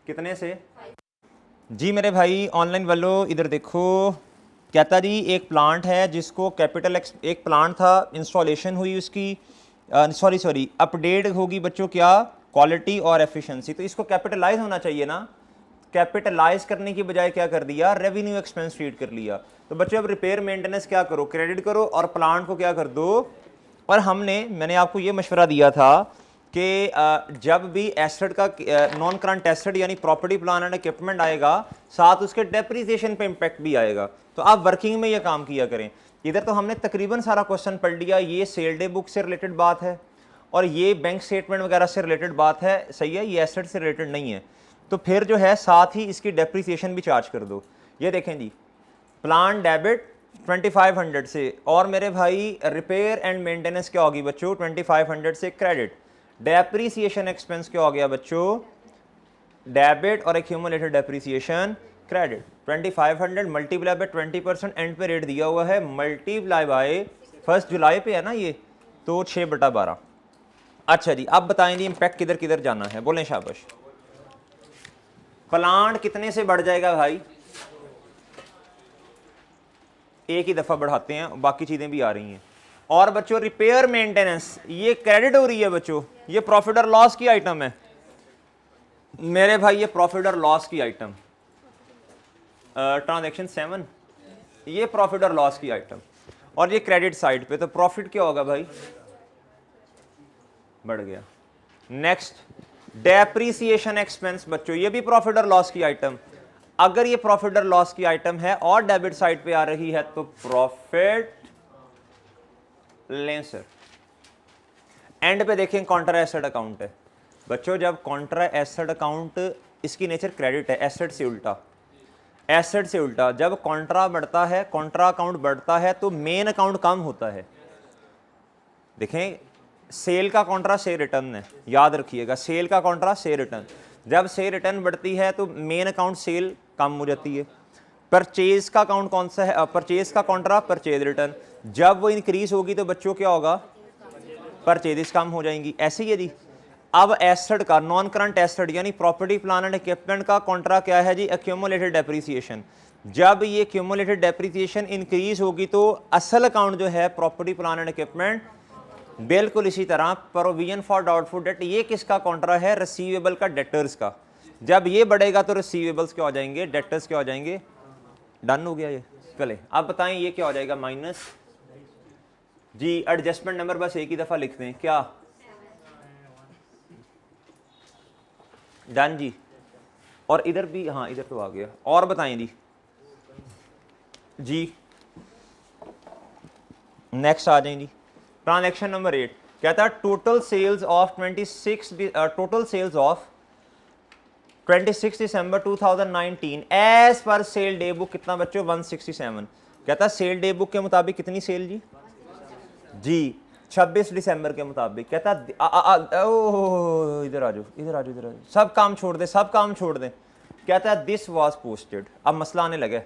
कितने से? जी मेरे भाई ऑनलाइन वालों इधर देखो, कहता जी एक प्लांट है जिसको कैपिटल एक प्लांट था, इंस्टॉलेशन हुई उसकी, सॉरी अपडेट होगी बच्चों क्या, क्वालिटी और एफिशिएंसी। तो इसको कैपिटलाइज होना चाहिए ना, कैपिटलाइज करने की बजाय क्या कर दिया, रेवेन्यू एक्सपेंस ट्रीट कर लिया। तो बच्चों अब रिपेयर मेंटेनेंस क्या करो, क्रेडिट करो और प्लांट को क्या कर दो। और मैंने आपको ये मशवरा दिया था कि जब भी एसेट का नॉन करंट एसेट यानी प्रॉपर्टी प्लान एंड इक्विपमेंट आएगा, साथ उसके डेप्रिसिएशन पे इम्पैक्ट भी आएगा। तो आप वर्किंग में ये काम किया करें। इधर तो हमने तकरीबन सारा क्वेश्चन पढ़ लिया, ये सेल डे बुक से रिलेटेड बात है और ये बैंक स्टेटमेंट वगैरह से रिलेटेड बात है, सही है, ये एसेट से रिलेटेड नहीं है। तो फिर जो है साथ ही इसकी डेप्रिसिएशन भी चार्ज कर दो। ये देखें जी, प्लान डेबिट 2500 से, और मेरे भाई रिपेयर एंड मेंटेनेंस क्या होगी बच्चों, 2500 से क्रेडिट। डेप्रिसिएशन एक्सपेंस क्या हो गया बच्चों, डेबिट और accumulated depreciation credit. 2500 multiply by 20%, and पे रेट दिया हुआ है, मल्टीप्लाई बाय 1 जुलाई पे है ना ये, तो 6/12। अच्छा जी, अब बताएं जी इम्पैक्ट किधर किधर जाना है, बोलें शाबाश। प्लांट कितने से बढ़ जाएगा भाई, एक ही दफा बढ़ाते हैं, बाकी चीजें भी आ रही हैं। और बच्चों रिपेयर मेंटेनेंस ये क्रेडिट हो रही है बच्चों, ये प्रॉफिट और लॉस की आइटम है मेरे भाई, ये प्रॉफिट और लॉस की आइटम, ट्रांजैक्शन 7 ये प्रॉफिट और लॉस की आइटम, और ये क्रेडिट साइड पे, तो प्रॉफिट क्या होगा भाई, बढ़ गया। नेक्स्ट डेप्रिसिएशन एक्सपेंस बच्चों, ये भी प्रॉफिट और लॉस की आइटम। अगर ये प्रॉफिट और लॉस की आइटम है और डेबिट साइड पे आ रही है तो प्रॉफिट लें सर। एंड पे देखें कॉन्ट्रा एसेट अकाउंट है बच्चों, जब कॉन्ट्रा एसेट अकाउंट, इसकी नेचर क्रेडिट है, एसेट से उल्टा, एसेट से उल्टा। जब कॉन्ट्रा बढ़ता है, कॉन्ट्रा अकाउंट बढ़ता है तो मेन अकाउंट कम होता है। देखें सेल का कॉन्ट्रा से रिटर्न है, याद रखिएगा, सेल का कॉन्ट्रा से रिटर्न। जब से रिटर्न बढ़ती है तो मेन अकाउंट सेल कम हो जाती है। परचेज का अकाउंट कौन सा है, परचेज का कॉन्ट्रा परचेज रिटर्न। जब वो इंक्रीज होगी तो बच्चों क्या होगा, परचेजेस कम हो जाएंगी। ऐसे ही है जी। अब एसेट का नॉन करंट एसेट यानी प्रॉपर्टी प्लान एंड इक्विपमेंट का कॉन्ट्रा क्या है जी, एक्यूमुलेटेड डेप्रिसिएशन। जब ये एक्यूमुलेटेड डेप्रिसिएशन इंक्रीज होगी तो असल अकाउंट जो है प्रॉपर्टी प्लान एंड इक्विपमेंट, बिल्कुल इसी तरह प्रोविजन फॉर डाउटफुल डेट, ये किसका कॉन्ट्रा है, रिसीवेबल का, डेटर्स का। जब ये बढ़ेगा तो रिसीवेबल्स क्या हो जाएंगे, डेटर्स क्या हो जाएंगे। डन हो गया ये, चले अब बताएं ये क्या हो जाएगा, माइनस जी। एडजस्टमेंट नंबर बस एक ही दफा लिख दें, क्या डन जी। और इधर भी, हाँ इधर तो आ गया। और बताएं जी, जी नेक्स्ट आ जाएं जी। ट्रांजैक्शन नंबर 8 कहता है total sales of 26 December 2019 as per sale day book कितना बच्चों, 167। कहता है सेल डे बुक के मुताबिक कितनी सेल जी, जी 26 दिसंबर के मुताबिक। कहता इधर आ जाओ, इधर आ जाओ, इधर आ जाओ, सब काम छोड़ दे, सब काम छोड़ दे। कहता है दिस वाज पोस्टेड। अब मसला आने लगा,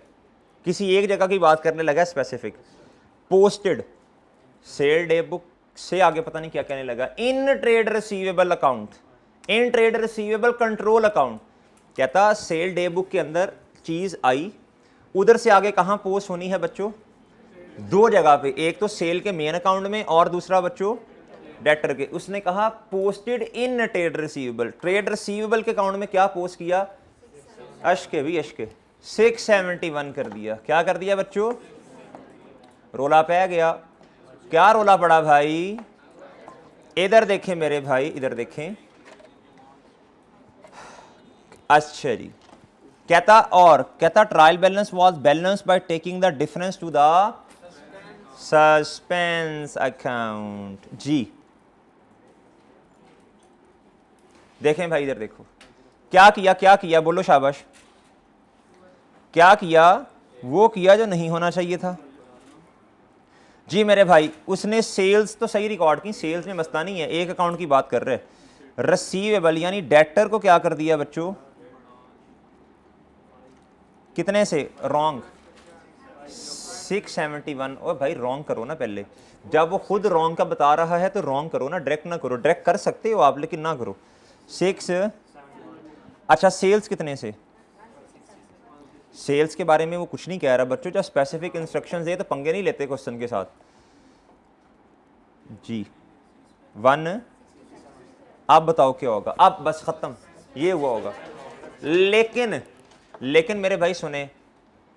किसी एक जगह की बात करने लगा specific, posted sale day book से आगे पता नहीं क्या कहने लगा, in trade receivable account, in trade receivable control account. कहता सेल डे बुक के अंदर चीज आई, उधर से आगे कहां पोस्ट होनी है बच्चों, दो जगह पे, एक तो सेल के मेन अकाउंट में और दूसरा बच्चों डेटर के। उसने कहा posted in trade receivable, trade receivable के अकाउंट में क्या पोस्ट किया, अश्के भी अश्के 671 कर दिया। क्या कर दिया बच्चों, रोला पै गया। क्या रोला पड़ा भाई? इधर देखें मेरे भाई, इधर देखें। अच्छा जी, कहता trial balance was balance by taking the difference to the suspense account. जी देखें भाई, इधर देखो क्या किया, क्या किया, बोलो शाबाश। क्या किया? वो किया जो नहीं होना चाहिए था। जी मेरे भाई, उसने सेल्स तो सही रिकॉर्ड की, सेल्स में मस्तानी है, एक अकाउंट की बात कर रहे हैं। रिसीवेबल यानी डेटर को क्या कर दिया बच्चों? कितने से? रॉन्ग 671। ओ भाई रॉन्ग करो ना पहले, जब वो खुद रॉन्ग का बता रहा है तो रॉन्ग करो ना, डायरेक्ट ना करो। डायरेक्ट कर सकते हो आप लेकिन ना करो। 6। अच्छा सेल्स कितने से? सेल्स के बारे में वो कुछ नहीं कह रहा बच्चों, जब स्पेसिफिक इंस्ट्रक्शंस है तो पंगे नहीं लेते क्वेश्चन के साथ। जी 1। अब बताओ क्या होगा? अब बस खत्म, ये हुआ होगा। लेकिन मेरे भाई सुने,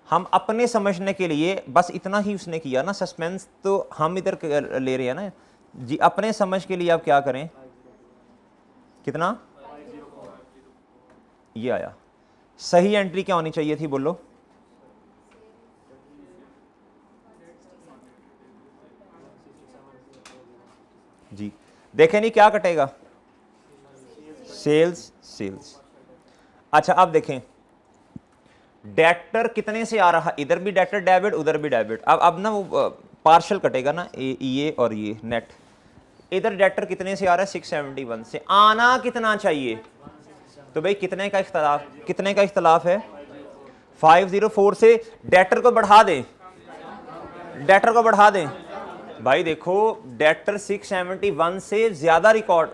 हम अपने समझने के लिए बस इतना ही उसने किया ना, सस्पेंस तो हम इधर ले रहे हैं ना जी। अपने समझ के लिए आप क्या करें? कितना? ये आया। सही एंट्री क्या होनी चाहिए थी बोलो? जी देखें नहीं क्या कटेगा? Sales sales. अच्छा अब देखें डेटर कितने से आ रहा, इधर भी डेटर डेबिट उधर भी डेबिट। अब ना वो पार्शल कटेगा ना, ये और ये नेट। इधर डेटर कितने से आ रहा है? 671 से। आना कितना चाहिए? तो भाई कितने का इख्तलाफ, कितने का इख्तलाफ है? 504 से। डेटर को बढ़ा दें, डेटर को बढ़ा दें भाई। देखो डेटर 671 से ज्यादा रिकॉर्ड,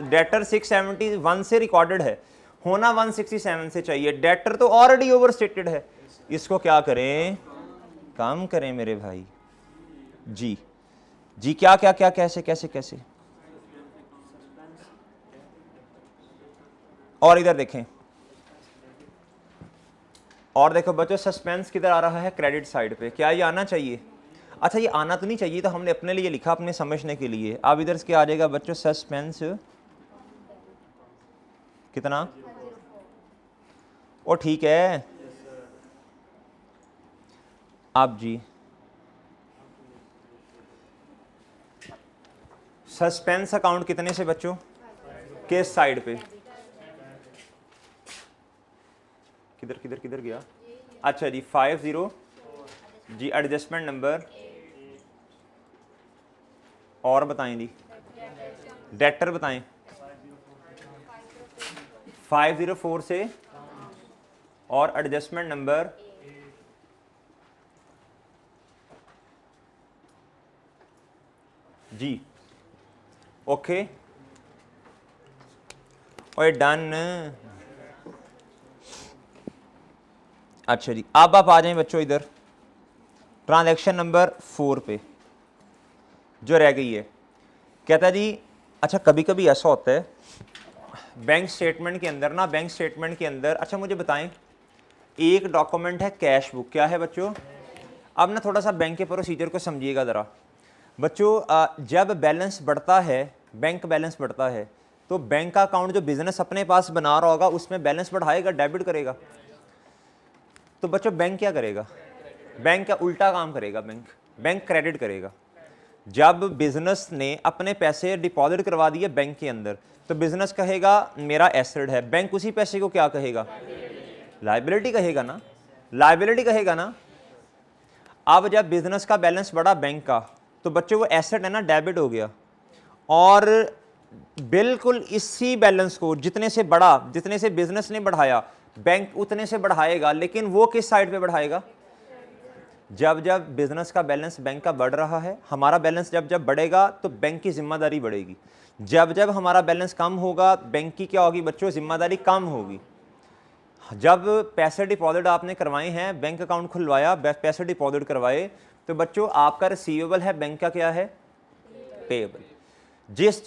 डेटर 671 से रिकॉर्डेड है, होना 167 से चाहिए। डेटर तो ऑलरेडी ओवर स्टेटेड है, इसको क्या करें? काम करें मेरे भाई। जी जी क्या क्या क्या, कैसे कैसे कैसे? और इधर देखें, और देखो बच्चों सस्पेंस किधर आ रहा है? क्रेडिट साइड पे। क्या ये आना चाहिए? अच्छा ये आना तो नहीं चाहिए, तो हमने अपने लिए लिखा, अपने समझने के लिए। अब इधर से क्या आ जाएगा बच्चों? सस्पेंस कितना? ओ ठीक है। अब जी सस्पेंस अकाउंट कितने से बच्चों? किस साइड पे? किधर किधर किधर गया? अच्छा जी 50 जी एडजस्टमेंट नंबर। और बताएं जी, डेटर बताएं। 504 से और एडजस्टमेंट नंबर। जी ओके और डन। अच्छा जी अब आप आ जाएं बच्चों इधर ट्रांजैक्शन नंबर 4 पे जो रह गई है। कहता जी अच्छा कभी कभी ऐसा होता है बैंक स्टेटमेंट के अंदर ना, बैंक स्टेटमेंट के अंदर, अच्छा मुझे बताएं, एक डॉक्यूमेंट है कैश बुक। क्या है बच्चों? अब ना थोड़ा सा बैंक के प्रोसीजर को समझिएगा ज़रा बच्चों। जब बैलेंस बढ़ता है, बैंक बैलेंस बढ़ता है, तो बैंक का अकाउंट जो बिजनेस अपने पास बना रहा होगा उसमें बैलेंस बढ़ाएगा, डेबिट करेगा। तो बच्चों बैंक क्या करेगा? बैंक का उल्टा काम करेगा, बैंक क्रेडिट करेगा। जब बिजनेस ने अपने पैसे डिपॉजिट करवा दिए बैंक के अंदर, तो बिजनेस कहेगा मेरा एसेट है, बैंक उसी पैसे को क्या कहेगा? लायबिलिटी कहेगा ना, लायबिलिटी कहेगा ना। अब जब बिजनेस का बैलेंस बढ़ा बैंक का, तो बच्चों वो एसेट है ना, डेबिट हो गया। और बिल्कुल इसी बैलेंस को जितने से बढ़ा, जितने से बिजनेस ने बढ़ाया, बैंक उतने से बढ़ाएगा, लेकिन वो किस साइड पे बढ़ाएगा? जब जब बिजनेस का बैलेंस बैंक का बढ़ रहा है, हमारा बैलेंस जब जब बढ़ेगा तो बैंक की जिम्मेदारी बढ़ेगी। जब जब हमारा बैलेंस कम होगा, बैंक की क्या होगी बच्चों? जिम्मेदारी कम होगी। जब पैसे डिपॉजिट आपने करवाए हैं, बैंक अकाउंट खुलवाया, पैसे डिपॉजिट करवाए, तो बच्चों आपका रिसीवेबल है, बैंक का क्या है? पेएबल। जिस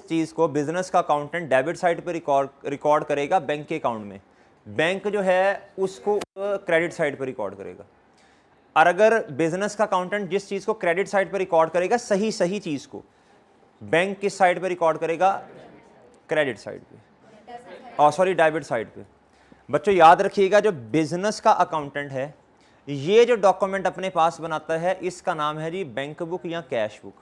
चीज़ को बिजनेस का अकाउंटेंट डेबिट साइड पे रिकॉर्ड करेगा बैंक के अकाउंट में, बैंक जो है उसको क्रेडिट साइड पे रिकॉर्ड करेगा। और अगर बिजनेस का अकाउंटेंट जिस चीज को क्रेडिट साइड पर रिकॉर्ड करेगा, सही सही चीज को, बैंक किस साइड पर रिकॉर्ड करेगा? क्रेडिट साइड पे, और सॉरी डेबिट साइड पे। बच्चों याद रखिएगा, जो बिजनेस का अकाउंटेंट है, ये जो डॉक्यूमेंट अपने पास बनाता है, इसका नाम है जी बैंक बुक या कैश बुक।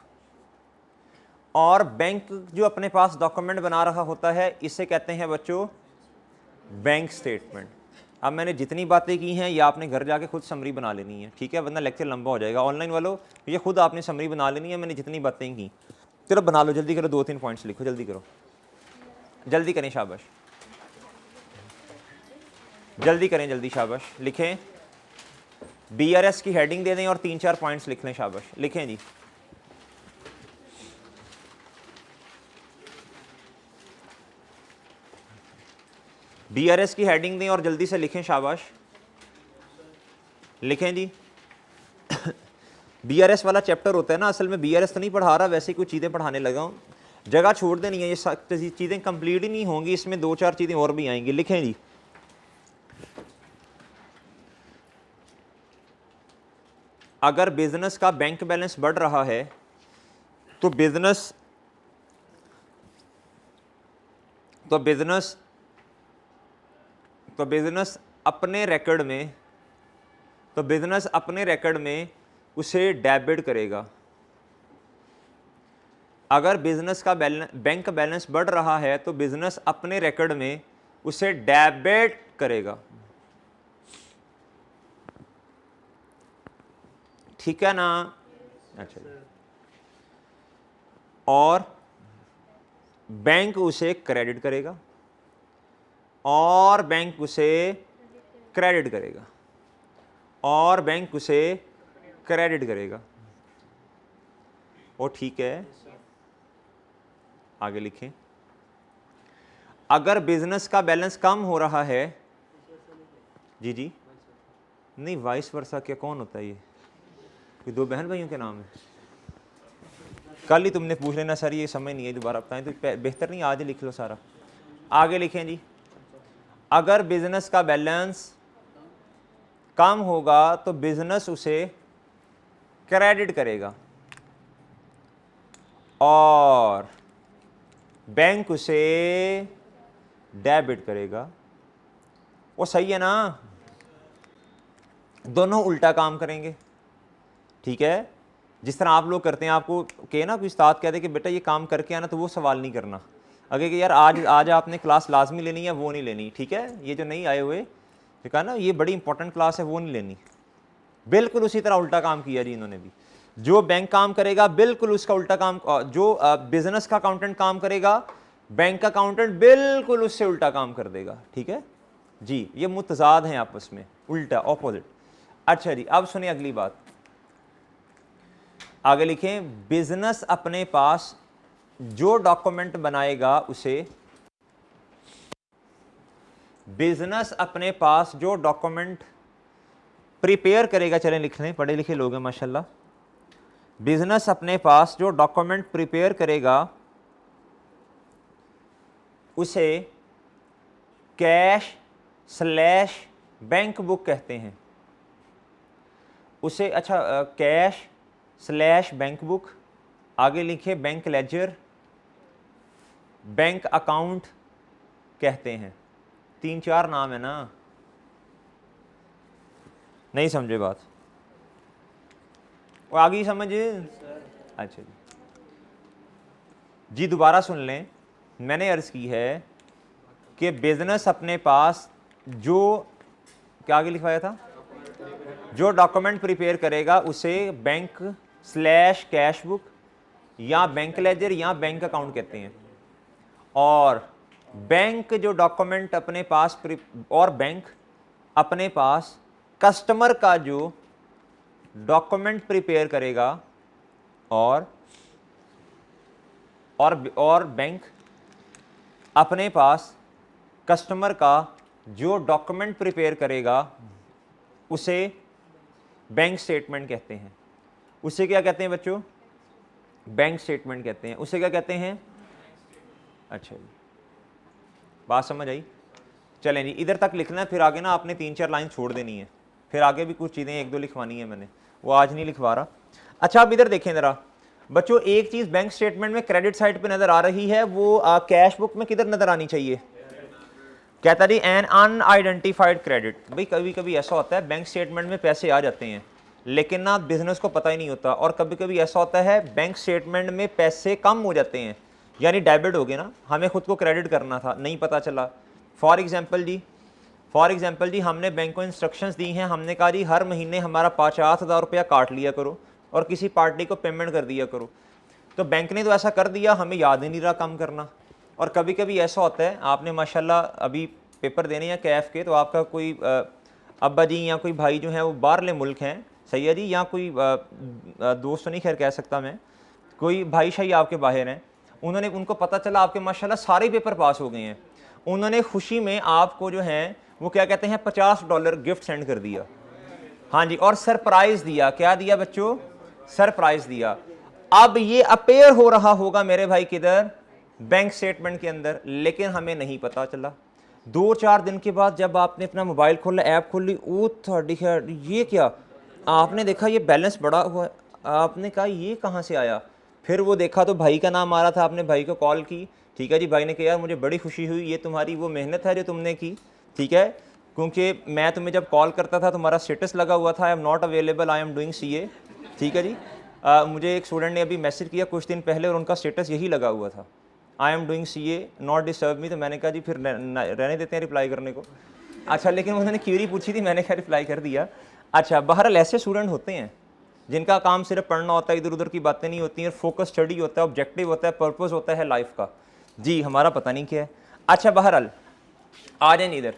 और बैंक जो अपने पास डॉक्यूमेंट बना रहा होता है, इसे कहते हैं बच्चों बैंक स्टेटमेंट। अब मैंने जितनी बातें की हैं, ये आपने घर जाके खुद समरी बना लेनी है, ठीक है, वरना लेक्चर लंबा हो जाएगा। ऑनलाइन वालों, ये खुद आपने समरी बना लेनी है, मैंने जितनी बातें की। चलो बना लो, जल्दी करो, 2-3 पॉइंट्स लिखो, जल्दी करो, जल्दी करें, शाबाश, जल्दी करें, जल्दी, शाबाश, लिखें। BRS की हेडिंग दे दें और 3-4 पॉइंट्स लिख लें, शाबाश, लिखें जी। BRS की हेडिंग दें और जल्दी से लिखें, शाबाश, लिखें जी। BRS वाला चैप्टर होता है ना, असल में BRS तो नहीं पढ़ा रहा, वैसे ही कुछ चीज़ें पढ़ाने लगा हूँ, जगह छोड़ देनी है, ये चीज़ें कंप्लीट ही नहीं होंगी, इसमें 2-4 चीज़ें और भी आएंगी। लिखें जी। अगर बिजनेस का बैंक बैलेंस बढ़ रहा है तो बिजनेस अपने रिकॉर्ड में उसे डेबिट करेगा। अगर बिजनेस का बैंक बैलेंस बढ़ रहा है तो बिजनेस अपने रिकॉर्ड में उसे डेबिट करेगा, ठीक है ना? अच्छा, और बैंक उसे क्रेडिट करेगा, और बैंक उसे क्रेडिट करेगा, और बैंक उसे क्रेडिट करेगा। ओ ठीक है, आगे लिखें। अगर बिजनेस का बैलेंस कम हो रहा है, जी जी, नहीं वाइस वर्सा क्या, कौन होता है ये? 2 बहन भाइयों के नाम है? कल ही तुमने पूछ लेना सर, ये समझ नहीं है, दोबारा बताएं तो बेहतर नहीं, आज ही लिख लो सारा। आगे लिखें जी। अगर बिजनेस का बैलेंस कम होगा तो बिजनेस उसे क्रेडिट करेगा, और बैंक उसे डेबिट करेगा। वो सही है ना? दोनों उल्टा काम करेंगे, ठीक है। जिस तरह आप लोग करते हैं, आपको कहे ना कोई उस्ताद कहते कि बेटा ये काम करके आना, तो वो सवाल नहीं करना। अगर कि यार आज आपने क्लास लाजमी लेनी है, वो नहीं लेनी, ठीक है। ये जो नहीं आए हुए, तो कहा ना ये बड़ी इंपॉर्टेंट क्लास है, वो नहीं लेनी। बिल्कुल उसी तरह उल्टा काम किया जी इन्होंने भी। जो बैंक काम करेगा बिल्कुल उसका उल्टा काम, जो बिजनेस का अकाउंटेंट काम करेगा, बैंक का अकाउंटेंट बिल्कुल उससे उल्टा काम कर देगा, ठीक है जी। ये मुतजाद हैं आपस में, उल्टा, ऑपोजिट। अच्छा जी, अब सुनिए अगली बात, आगे लिखें। बिजनेस अपने पास जो डॉक्यूमेंट बनाएगा उसे, बिजनेस अपने पास जो डॉक्यूमेंट प्रिपेयर करेगा, चलें लिख लें, पढ़े लिखे लोग हैं माशाल्लाह। बिजनेस अपने पास जो डॉक्यूमेंट प्रिपेयर करेगा उसे कैश/बैंक बुक कहते हैं। उसे, अच्छा, कैश/बैंक बुक, आगे लिखे बैंक लेजर, बैंक अकाउंट कहते हैं। 3-4 नाम है ना, नहीं समझे बात? वो आगे ही समझ। अच्छा जी, दोबारा सुन लें। मैंने अर्ज की है कि बिजनेस अपने पास जो, क्या आगे लिखवाया था, जो डॉक्यूमेंट प्रिपेयर करेगा उसे बैंक/कैश बुक या बैंक लेजर या बैंक अकाउंट कहते हैं। और बैंक जो डॉक्यूमेंट अपने पास, और बैंक अपने पास कस्टमर का जो डॉक्यूमेंट प्रिपेयर करेगा, और बैंक अपने पास कस्टमर का जो डॉक्यूमेंट प्रिपेयर करेगा उसे बैंक स्टेटमेंट कहते हैं। उसे क्या कहते हैं बच्चों? बैंक स्टेटमेंट कहते हैं। उसे क्या कहते हैं? अच्छा जी, बात समझ आई? चलें जी, इधर तक लिखना है, फिर आगे ना आपने 3-4 लाइन छोड़ देनी है। फिर आगे भी कुछ चीज़ें एक दो लिखवानी है मैंने, वो आज नहीं लिखवा रहा। अच्छा अब इधर देखें ज़रा बच्चों, एक चीज़ बैंक स्टेटमेंट में क्रेडिट साइड पे नज़र आ रही है, वो कैश बुक में किधर नज़र आनी चाहिए? कहता जी एन अनआइडेंटिफाइड क्रेडिट। भाई कभी कभी ऐसा होता है बैंक स्टेटमेंट में पैसे आ जाते हैं लेकिन ना बिजनेस को पता ही नहीं होता, और कभी कभी ऐसा होता है बैंक स्टेटमेंट में पैसे कम हो जाते हैं, यानी डेबिट हो गए ना, हमें खुद को क्रेडिट करना था, नहीं पता चला। फॉर एग्जांपल जी हमने बैंक को इंस्ट्रक्शंस दी हैं, हमने कहा जी हर महीने हमारा 50,000 रुपया काट लिया करो और किसी पार्टी को पेमेंट कर दिया करो। तो बैंक ने तो ऐसा कर दिया, हमें याद ही नहीं रहा काम करना। और कभी कभी ऐसा होता है, आपने माशाल्लाह अभी पेपर देने या कैफ के, तो आपका कोई अब्बा जी या कोई भाई जो हैं वो बाहरले मुल्क हैं, सही है जी, या कोई दोस्त तो नहीं खैर कह सकता मैं, कोई भाई शाही आपके बाहर हैं, उनको पता चला आपके माशाल्लाह सारे पेपर पास हो गए हैं, उन्होंने खुशी में आपको जो है वो क्या कहते हैं $50 गिफ्ट सेंड कर दिया। हाँ जी, और सरप्राइज़ दिया। क्या दिया बच्चों? सरप्राइज़ दिया। अब ये अपेयर हो रहा होगा मेरे भाई किधर? बैंक स्टेटमेंट के अंदर, लेकिन हमें नहीं पता चला। 2-4 दिन के बाद जब आपने अपना मोबाइल खोला, ऐप खोली, ओ थोड़ी खैर ये क्या, आपने देखा ये बैलेंस बढ़ा हुआ है, आपने कहा ये कहाँ से आया? फिर वो देखा तो भाई का नाम आ रहा था, आपने भाई को कॉल की, ठीक है जी, भाई ने कहा यार मुझे बड़ी खुशी हुई, ये तुम्हारी वो मेहनत है जो तुमने की, ठीक है, क्योंकि मैं तुम्हें जब कॉल करता था तुम्हारा स्टेटस लगा हुआ था, I am not available, I am doing CA, ठीक है जी। मुझे एक स्टूडेंट ने अभी मैसेज किया कुछ दिन पहले और उनका स्टेटस यही लगा हुआ था, I am doing CA not disturb me. तो मैंने कहा जी फिर रहने देते हैं रिप्लाई करने को। अच्छा, लेकिन उन्होंने क्यूरी पूछी थी, मैंने क्या रिप्लाई कर दिया। अच्छा, बहरहाल ऐसे स्टूडेंट होते हैं जिनका काम सिर्फ पढ़ना होता है, इधर उधर की बातें नहीं होती हैं, फोकस स्टडी होता है, ऑब्जेक्टिव होता है, पर्पस होता है लाइफ का। जी हमारा पता नहीं क्या है। अच्छा बहरहाल आ जाए इधर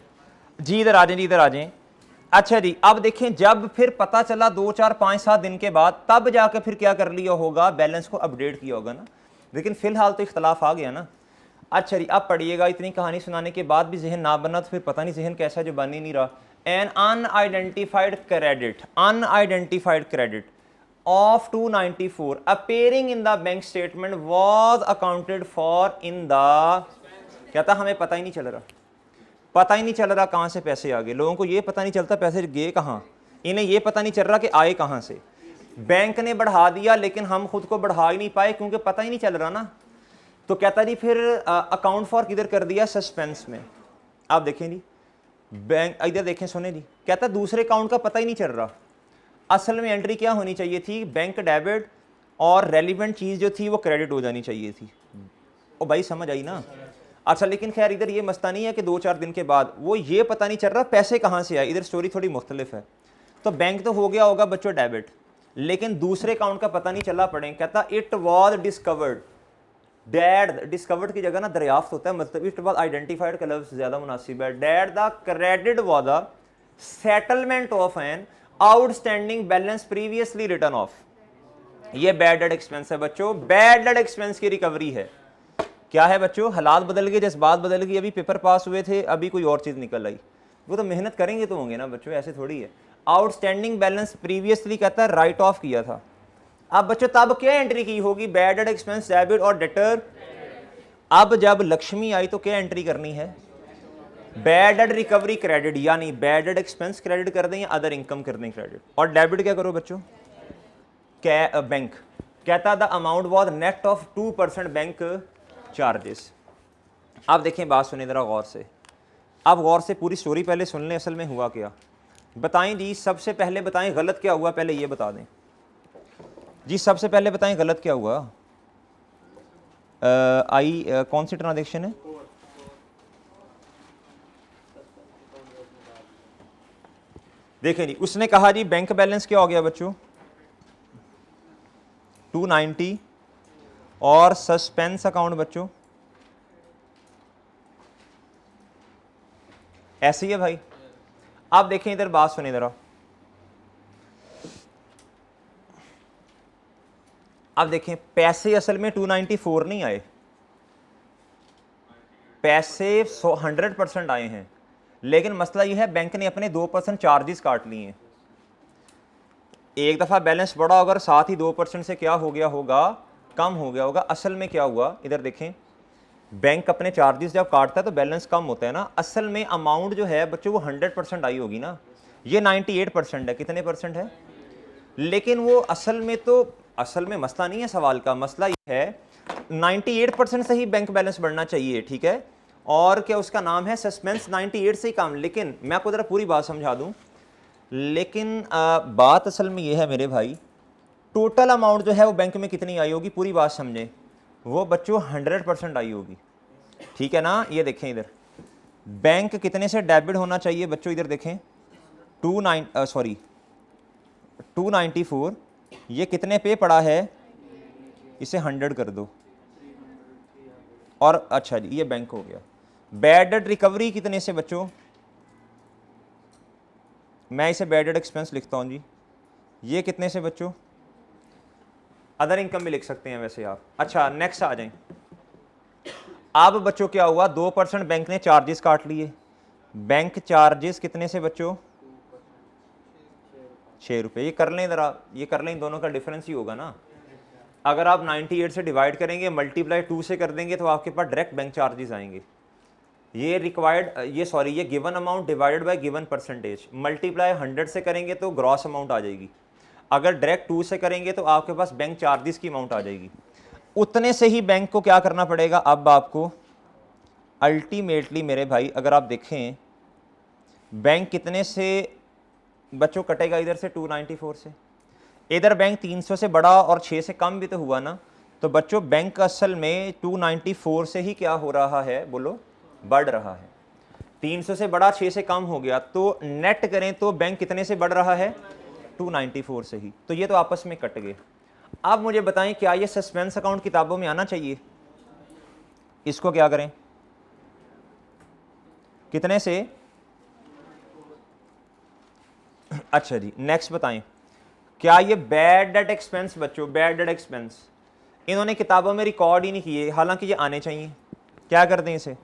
जी, इधर आ जाए जी, इधर आ जाए। अच्छा जी, अब देखें जब फिर पता चला 2, 4, 5, 7 दिन के बाद, तब जाकर फिर क्या कर लिया होगा? बैलेंस को अपडेट किया होगा ना, लेकिन फिलहाल तो इख्तलाफ आ गया ना। अच्छा जी, अब पढ़िएगा, इतनी कहानी सुनाने के बाद भी जहन ना बना तो फिर पता नहीं जहन कैसा जो बन ही नहीं रहा। An unidentified credit of 294 appearing in the bank statement was accounted for in the, कहता हमें पता ही नहीं चल रहा कहाँ से पैसे आ गए। लोगों को ये पता नहीं चलता पैसे गए कहाँ, इन्हें ये पता नहीं चल रहा कि आए कहाँ से। बैंक ने बढ़ा दिया लेकिन हम खुद को बढ़ा ही नहीं पाए क्योंकि पता ही नहीं चल रहा ना। तो कहता जी फिर अकाउंट फॉर किधर कर दिया? सस्पेंस में। आप देखें जी, बैंक इधर देखें, सुने जी, कहता दूसरे अकाउंट का पता ही नहीं चल रहा। असल में एंट्री क्या होनी चाहिए थी? बैंक डेबिट और रेलिवेंट चीज़ जो थी वो क्रेडिट हो जानी चाहिए थी। ओ भाई समझ आई ना? अच्छा, लेकिन खैर इधर ये मसला नहीं है कि 2-4 दिन के बाद वो ये पता नहीं चल रहा पैसे कहाँ से आए, इधर स्टोरी थोड़ी मुख्तलिफ है। तो बैंक तो हो गया होगा बच्चों डेबिट, लेकिन दूसरे अकाउंट का पता नहीं चला पड़े। कहता it was discovered, dad discovered की जगह ना दरियाफ्त होता है, मतलब इट वॉज आइडेंटिफाइड का लफ्ज़ ज़्यादा मुनासिब है। Dad the credit was a settlement of an outstanding balance previously return of. ये बैड डेट एक्सपेंस है बच्चों, बैड डेट एक्सपेंस की रिकवरी है। क्या है बच्चों? हालात बदल गए, जज्बात बदल गए, अभी पेपर पास हुए थे, अभी कोई और चीज़ निकल आई, वो तो मेहनत करेंगे तो होंगे ना बच्चों, ऐसे थोड़ी है। आउटस्टैंडिंग बैलेंस प्रीवियसली कहता है राइट ऑफ किया था। अब बच्चों तब क्या एंट्री की होगी? बैड डेट एक्सपेंस, डेबिट और डेटर। अब जब लक्ष्मी आई तो क्या एंट्री करनी है? बैड डेट रिकवरी क्रेडिट, यानी बैड डेट एक्सपेंस क्रेडिट कर दें या अदर इनकम कर दें क्रेडिट। और डेबिट क्या करो बच्चों? क्या बैंक कहता the amount was net of 2% bank charges. अब देखें, बात सुने जरा गौर से, अब गौर से पूरी स्टोरी पहले सुन लें, असल में हुआ क्या। बताएं जी, सबसे पहले बताएं गलत क्या हुआ, पहले ये बता दें जी, सबसे पहले बताएं गलत क्या हुआ। कौन सी ट्रांजेक्शन है? देखें जी, उसने कहा जी बैंक बैलेंस क्या हो गया बच्चों? 290 और सस्पेंस अकाउंट बच्चों ऐसे ही है भाई। आप देखें इधर, बात सुने जरा, अब देखें पैसे असल में 294 नहीं आए, पैसे 100% आए हैं, लेकिन मसला यह है बैंक ने अपने 2% चार्जेस काट लिए हैं। एक दफ़ा बैलेंस बढ़ा होगा, साथ ही 2% से क्या हो गया होगा? कम हो गया होगा। असल में क्या हुआ, इधर देखें, बैंक अपने चार्जेस जब काटता है तो बैलेंस कम होता है ना। असल में अमाउंट जो है बच्चों वो 100% आई होगी ना, ये 98% है। कितने परसेंट है? लेकिन वो असल में मसला नहीं है सवाल का, मसला ये है 98% से ही बैंक बैलेंस बढ़ना चाहिए, ठीक है, और क्या उसका नाम है सस्पेंस, 98 से ही काम। लेकिन मैं आपको ज़रा पूरी बात समझा दूं, लेकिन बात असल में ये है मेरे भाई, टोटल अमाउंट जो है वो बैंक में कितनी आई होगी, पूरी बात समझें, वो बच्चों 100% आई होगी, ठीक है ना। ये देखें इधर, बैंक कितने से डेबिट होना चाहिए बच्चों, इधर देखें 294, ये कितने पे पड़ा है, इसे 100 कर दो, और अच्छा जी ये बैंक हो गया। बैड डेट रिकवरी कितने से बच्चों, मैं इसे बैड डेट एक्सपेंस लिखता हूं जी, ये कितने से बच्चों, अदर इनकम भी लिख सकते हैं वैसे आप। अच्छा नेक्स्ट आ जाएं। अब बच्चों क्या हुआ, 2% बैंक ने चार्जेस काट लिए। बैंक चार्जेस कितने से बच्चों, 6 रुपये। ये कर लें ज़रा, ये कर लें, इन दोनों का डिफरेंस ही होगा ना। अगर आप 98 से डिवाइड करेंगे, मल्टीप्लाई 2 से कर देंगे, तो आपके पास डायरेक्ट बैंक चार्जेस आएंगे। ये ये given amount divided by given percentage, multiply 100 से करेंगे तो ग्रॉस अमाउंट आ जाएगी। अगर डायरेक्ट 2 से करेंगे तो आपके पास बैंक चार्जेस की अमाउंट आ जाएगी। उतने से ही बैंक को क्या करना पड़ेगा अब आपको, अल्टीमेटली मेरे भाई अगर आप देखें, बैंक कितने से बच्चों कटेगा, इधर से 294 से, इधर बैंक 300 से बड़ा और 6 से कम भी तो हुआ ना। तो बच्चों बैंक असल में 294 से ही क्या हो रहा है, बोलो, बढ़ रहा है। 300 से बड़ा, 6 से कम हो गया, तो नेट करें तो बैंक कितने से बढ़ रहा है, 294 से ही। तो ये तो आपस में कट गए। अब मुझे बताएं, क्या ये सस्पेंस अकाउंट किताबों में आना चाहिए, इसको क्या करें, कितने से, अच्छा जी नेक्स्ट बताएं, क्या ये बैड डेट एक्सपेंस बच्चों, बैड डेट एक्सपेंस इन्होंने किताबों में रिकॉर्ड ही नहीं किए, हालांकि ये आने चाहिए, क्या कर दें इसे,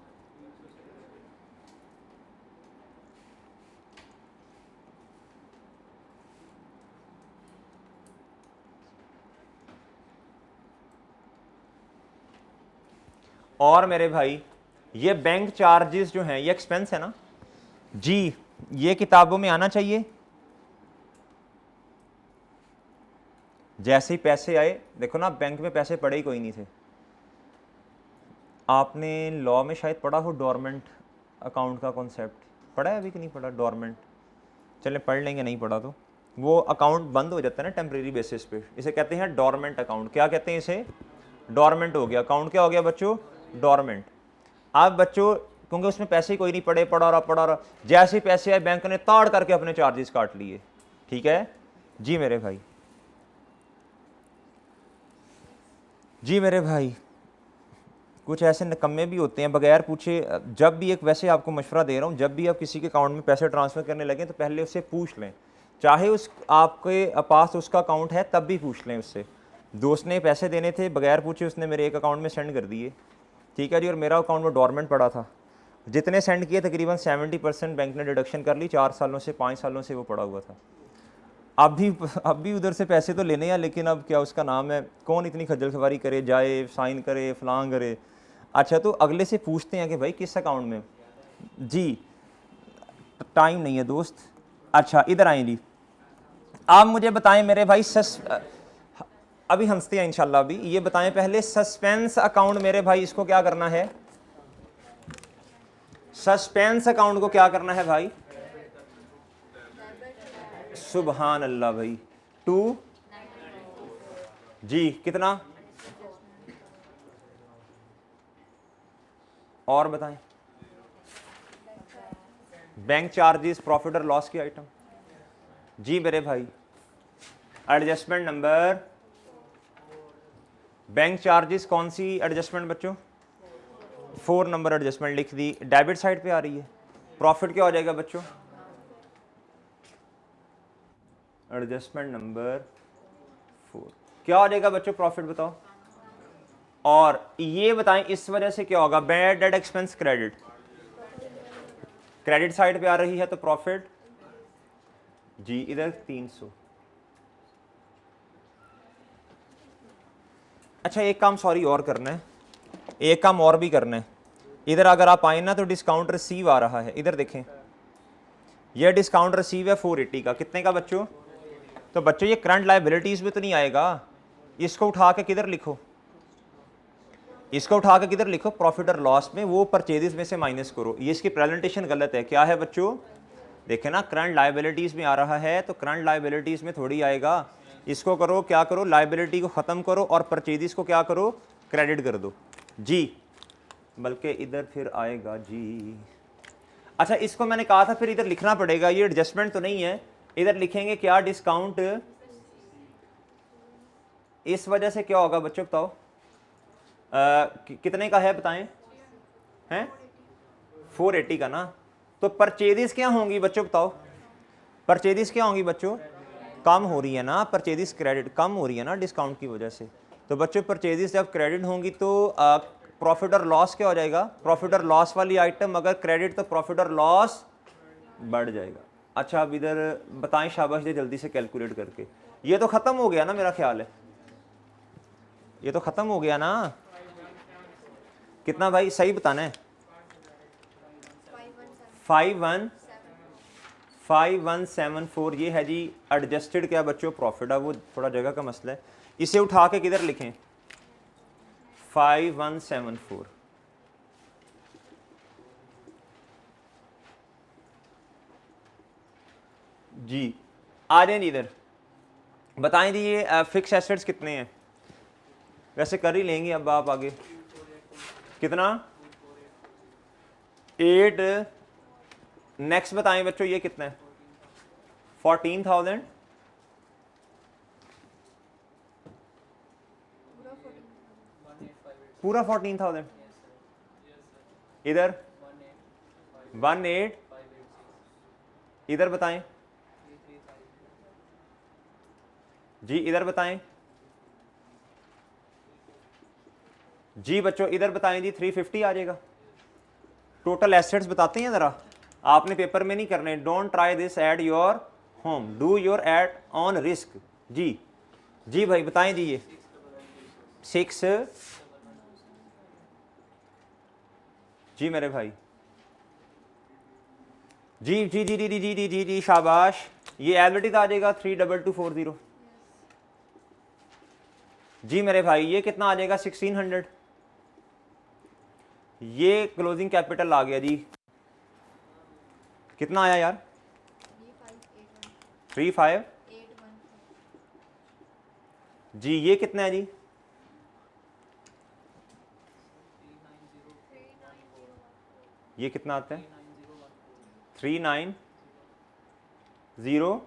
और मेरे भाई ये बैंक चार्जेस जो हैं ये एक्सपेंस है ना जी, ये किताबों में आना चाहिए। जैसे ही पैसे आए, देखो ना बैंक में पैसे पड़े ही कोई नहीं थे। आपने लॉ में शायद पढ़ा हो डोरमेंट अकाउंट का कॉन्सेप्ट, पढ़ा है अभी कि नहीं पढ़ा डोरमेंट, चले पढ़ लेंगे, नहीं पढ़ा तो। वो अकाउंट बंद हो जाता है ना टेम्परेरी बेसिस पे, इसे कहते हैं डोरमेंट अकाउंट। क्या कहते हैं इसे, डोरमेंट हो गया अकाउंट, क्या हो गया बच्चों, डोरमेंट। अब बच्चों क्योंकि उसमें पैसे कोई नहीं पड़े, पड़ा रहा, जैसे ही पैसे आए बैंक ने ताड़ करके अपने चार्जेस काट लिए, ठीक है जी मेरे भाई। जी मेरे भाई कुछ ऐसे निकम्मे भी होते हैं बगैर पूछे, जब भी एक, वैसे आपको मशवरा दे रहा हूँ, जब भी आप किसी के अकाउंट में पैसे ट्रांसफ़र करने लगें तो पहले उससे पूछ लें, चाहे उस आपके पास उसका अकाउंट है तब भी पूछ लें उससे। दोस्त ने पैसे देने थे, बगैर पूछे उसने मेरे एक अकाउंट में सेंड कर दिए, ठीक है जी, और मेरा अकाउंट में डोरमेंट पड़ा था। जितने सेंड किए तकरीबन 70% बैंक ने डिडक्शन कर ली, 4 सालों से 5 सालों से वो पड़ा हुआ था। अब भी उधर से पैसे तो लेने हैं, लेकिन अब क्या उसका नाम है, कौन इतनी खज्जल खवारी करे, जाए साइन करे, फलां करे। अच्छा तो अगले से पूछते हैं कि भाई किस अकाउंट में, जी टाइम नहीं है दोस्त। अच्छा इधर आए जी, आप मुझे बताएं मेरे भाई, अभी हंसते हैं इंशाल्लाह। अभी ये बताएं पहले, सस्पेंस अकाउंट मेरे भाई इसको क्या करना है, सस्पेंस अकाउंट को क्या करना है भाई, सुबहान अल्लाह भाई, 2 जी कितना, और बताएं, बैंक चार्जेस, प्रॉफिट और लॉस की आइटम, जी मेरे भाई एडजस्टमेंट नंबर, बैंक चार्जेस कौन सी एडजस्टमेंट बच्चों, 4 नंबर एडजस्टमेंट लिख दी, डेबिट साइड पे आ रही है। प्रॉफिट क्या हो जाएगा बच्चों, एडजस्टमेंट नंबर 4 क्या हो जाएगा बच्चों, प्रॉफिट बताओ। और ये बताएं इस वजह से क्या होगा, bad debt expense credit, credit side पे आ रही है तो प्रॉफिट जी इधर 300। अच्छा एक काम सॉरी और करना है, एक काम और भी करना है। इधर अगर आप आए ना तो डिस्काउंट रिसीव आ रहा है, इधर देखें ये डिस्काउंट रिसीव है 480 का, कितने का बच्चों? तो बच्चों ये करंट लायबिलिटीज़ में तो नहीं आएगा, इसको उठा के किधर लिखो, इसको उठा के किधर लिखो, प्रॉफिट और लॉस में, वो परचेजेस में से माइनस करो। ये इसकी प्रेजेंटेशन गलत है। क्या है बच्चों? देखे ना, करंट लायबिलिटीज़ में आ रहा है, तो करंट लायबिलिटीज़ में थोड़ी आएगा। इसको करो, क्या करो, लायबिलिटी को ख़त्म करो और परचेजेस को क्या करो, क्रेडिट कर दो जी, बल्कि इधर फिर आएगा जी। अच्छा, इसको मैंने कहा था फिर इधर लिखना पड़ेगा, ये एडजस्टमेंट तो नहीं है। इधर लिखेंगे क्या, डिस्काउंट, इस वजह से क्या होगा बच्चों बताओ? कितने का है बताएं? हैं 480 का ना। तो परचेजेस क्या होंगी बच्चों बताओ? परचेजेस क्या होंगी बच्चों? कम हो रही है ना, परचेजेस क्रेडिट कम हो रही है ना डिस्काउंट की वजह से। तो बच्चों परचेजेस जब क्रेडिट होंगी तो प्रॉफिट और लॉस क्या हो जाएगा? प्रॉफिट और लॉस वाली आइटम अगर क्रेडिट तो प्रॉफिट और लॉस बढ़ जाएगा। अच्छा, अब इधर बताएं शाबाश दे जल्दी से कैलकुलेट करके। ये तो ख़त्म हो गया ना, मेरा ख्याल है ये तो ख़त्म हो गया ना। कितना भाई सही बताना है? 5174 ये है जी एडजस्टेड क्या बच्चों प्रॉफिट है, वो थोड़ा जगह का मसला है। इसे उठा के किधर लिखें? 5174 जी। आ जाए इधर, बताएं जी ये फिक्स एसेट्स कितने हैं? वैसे कर ही लेंगे अब आप आगे। कितना? 8। नेक्स्ट बताएं बच्चों ये कितना है? 14,000। पूरा 14,000। इधर 18। इधर बताएं जी, इधर बताएं जी बच्चों, इधर बताएं जी 350 आ जाएगा। टोटल एसेट्स बताते हैं ज़रा, आपने पेपर में नहीं करने। Don't try this at your home, do your at on risk. जी जी भाई बताएं जी। ये 6 जी मेरे भाई जी जी जी जी जी जी जी जी जी शाबाश। ये एलबिटिक आ जाएगा 32240 जी मेरे भाई। ये कितना आ जाएगा? 1600। ये क्लोजिंग कैपिटल आ गया जी, कितना आया यार? 3581 जी। ये कितना है जी? 3901। ये कितना आता है? 390।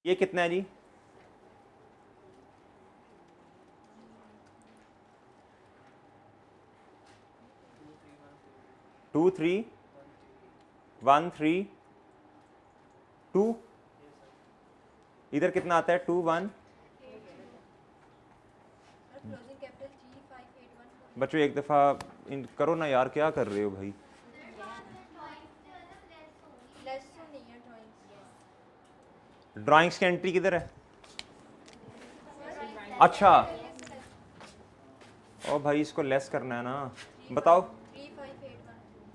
ये कितना है जी? 23132। इधर कितना आता है? 21। बच्चों एक दफ़ा करो ना यार, क्या कर रहे हो भाई? ड्राइंग्स की एंट्री किधर है? अच्छा ओ भाई, इसको लेस करना है ना, बताओ।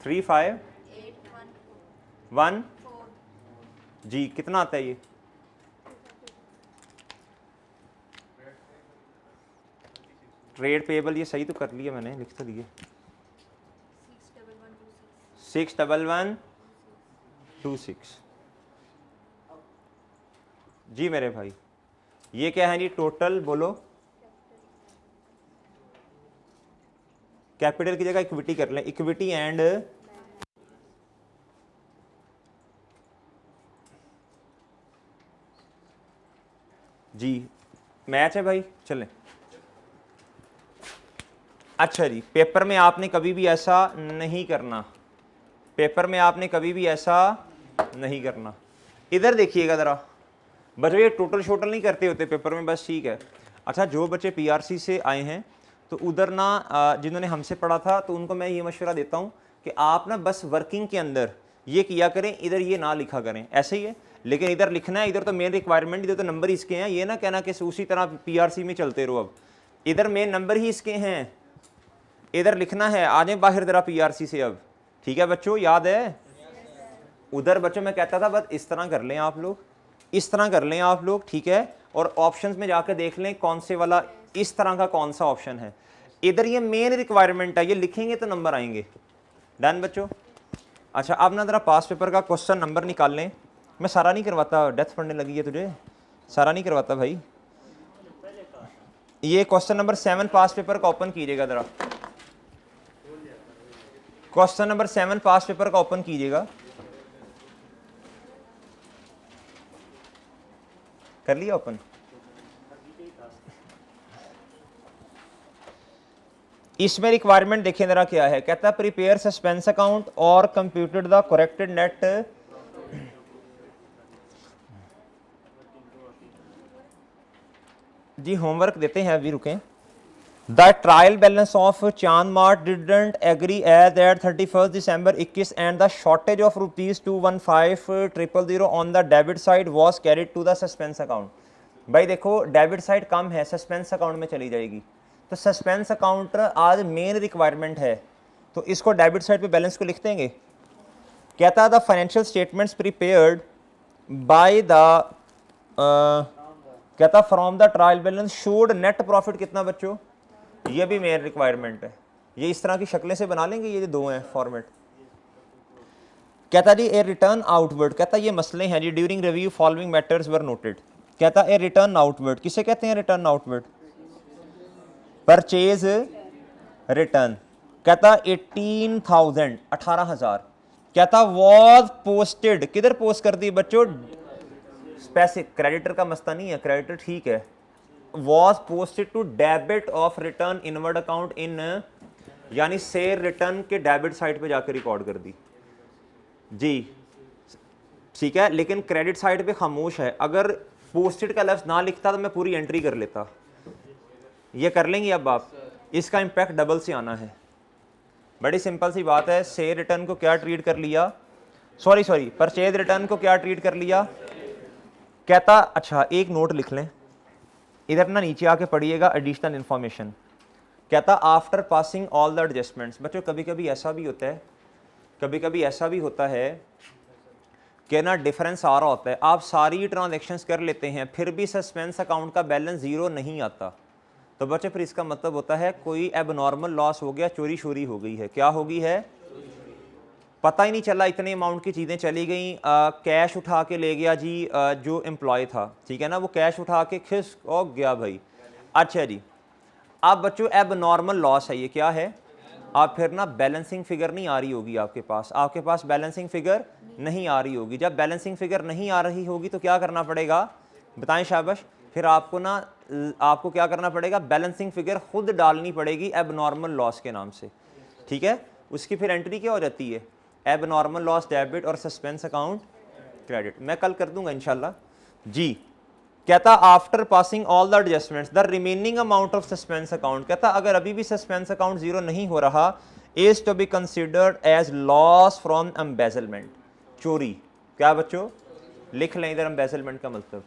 3581 जी। कितना आता है ये? ट्रेड पेबल ये सही तो कर लिया मैंने, लिख तो लिए। 61126 जी मेरे भाई। ये क्या है जी? टोटल बोलो। कैपिटल की जगह इक्विटी कर लें, इक्विटी एंड जी। मैच है भाई, चलें। अच्छा जी, पेपर में आपने कभी भी ऐसा नहीं करना, पेपर में आपने कभी भी ऐसा नहीं करना। इधर देखिएगा ज़रा बच्चों, ये टोटल शोटल नहीं करते होते पेपर में, बस ठीक है। अच्छा, जो बच्चे पीआरसी से आए हैं तो उधर ना जिन्होंने हमसे पढ़ा था, तो उनको मैं ये मशवरा देता हूँ कि आप ना बस वर्किंग के अंदर ये किया करें, इधर ये ना लिखा करें, ऐसे ही है। लेकिन इधर लिखना है, इधर तो मेन रिक्वायरमेंट, इधर तो नंबर इसके हैं। ये ना कहना कि उसी तरह पीआरसी में चलते रहो। अब इधर मेन नंबर ही इसके हैं, इधर लिखना है। आ जाए बाहर ज़रा पीआरसी से अब, ठीक है बच्चों, याद है? उधर बच्चों मैं कहता था बस इस तरह कर लें आप लोग, इस तरह कर लें आप लोग, ठीक है, और ऑप्शंस में जाकर देख लें कौन से वाला इस तरह का कौन सा ऑप्शन है। इधर ये मेन रिक्वायरमेंट है, ये लिखेंगे तो नंबर आएंगे। डन बच्चों। अच्छा अब ना ज़रा पास पेपर का क्वेश्चन नंबर निकाल लें। मैं सारा नहीं करवाता, डेथ पढ़ने लगी है तुझे, सारा नहीं करवाता भाई। ये क्वेश्चन नंबर 7 पास पेपर का ओपन कीजिएगा ज़रा, क्वेश्चन नंबर 7 पास पेपर का ओपन कीजिएगा। कर लिया ओपन? इसमें रिक्वायरमेंट देखें जरा क्या है। कहता है प्रिपेयर सस्पेंस अकाउंट और कंप्यूटेड द करेक्टेड नेट। जी होमवर्क देते हैं अभी, रुकें। The trial balance of Chand Mart didn't agree as at 31 December 21 and the shortage of ₹215,000 on the debit side was carried to the suspense account. भाई देखो debit side कम है, suspense account में चली जाएगी, तो सस्पेंस अकाउंट आज मेन रिक्वायरमेंट है, तो इसको डेबिट साइड पे बैलेंस को लिख देंगे। कहता है the financial statements prepared by the कहता from the trial balance showed net profit कितना बच्चों, ये भी मेन रिक्वायरमेंट है। ये इस तरह की शक्लें से बना लेंगे, ये दो हैं फॉर्मेट। कहता जी ए रिटर्न आउटवर्ड, कहता ये मसले हैं जी, ड्यूरिंग रिव्यू फॉलोइंग मैटर्स वर नोटेड। कहता ए रिटर्न आउटवर्ड किसे कहते हैं? Return outward purchase return. कहता 18,000 18,000। कहता वॉज पोस्टेड, किधर पोस्ट कर दी बच्चों? पैसे क्रेडिटर का मसला नहीं है, क्रेडिटर ठीक है। Was posted to debit of return inward account in, यानी शेयर रिटर्न के डेबिट साइड पे जाकर रिकॉर्ड कर दी जी, ठीक है। लेकिन क्रेडिट साइड पे खामोश है, अगर पोस्टेड का लफ्ज ना लिखता तो मैं पूरी एंट्री कर लेता। ये कर लेंगे अब आप, इसका इंपैक्ट डबल से आना है। बड़ी सिंपल सी बात है, शेयर रिटर्न को क्या ट्रीट कर लिया, सॉरी परचेज रिटर्न को क्या ट्रीट कर लिया। कहता अच्छा एक नोट लिख लें इधर ना, नीचे आके पढ़िएगा एडिशनल इन्फॉर्मेशन। कहता after passing all the adjustments. बच्चों कभी कभी ऐसा भी होता है, कभी कभी ऐसा भी होता है कि ना डिफरेंस आ रहा होता है, आप सारी ट्रांजेक्शन्स कर लेते हैं फिर भी सस्पेंस अकाउंट का बैलेंस ज़ीरो नहीं आता, तो बच्चे फिर इसका मतलब होता है कोई एबनॉर्मल लॉस हो गया, चोरी शोरी हो गई है। क्या हो गई है? पता ही नहीं चला, इतने अमाउंट की चीज़ें चली गई। कैश उठा के ले गया जी जो एम्प्लॉय था, ठीक है ना, वो कैश उठा के खिस हो गया भाई। अच्छा जी, अब बच्चों एबनॉर्मल लॉस है, ये क्या है? आप फिर ना बैलेंसिंग फिगर नहीं आ रही होगी आपके पास बैलेंसिंग फिगर नहीं आ रही होगी। जब बैलेंसिंग फिगर नहीं आ रही होगी तो क्या करना पड़ेगा बताएं शाबाश? फिर आपको क्या करना पड़ेगा? बैलेंसिंग फिगर खुद डालनी पड़ेगी एबनॉर्मल लॉस के नाम से, ठीक है। उसकी फिर एंट्री क्या हो जाती है? एबनॉर्मल लॉस डेबिट और सस्पेंस अकाउंट क्रेडिट। मैं कल कर दूंगा इंशाल्लाह जी। कहता after passing all the adjustments the remaining amount of suspense account, कहता अगर अभी भी सस्पेंस अकाउंट जीरो नहीं हो रहा, is to be considered as loss from embezzlement, चोरी। क्या बच्चों लिख लें इधर एम्बेजलमेंट का मतलब।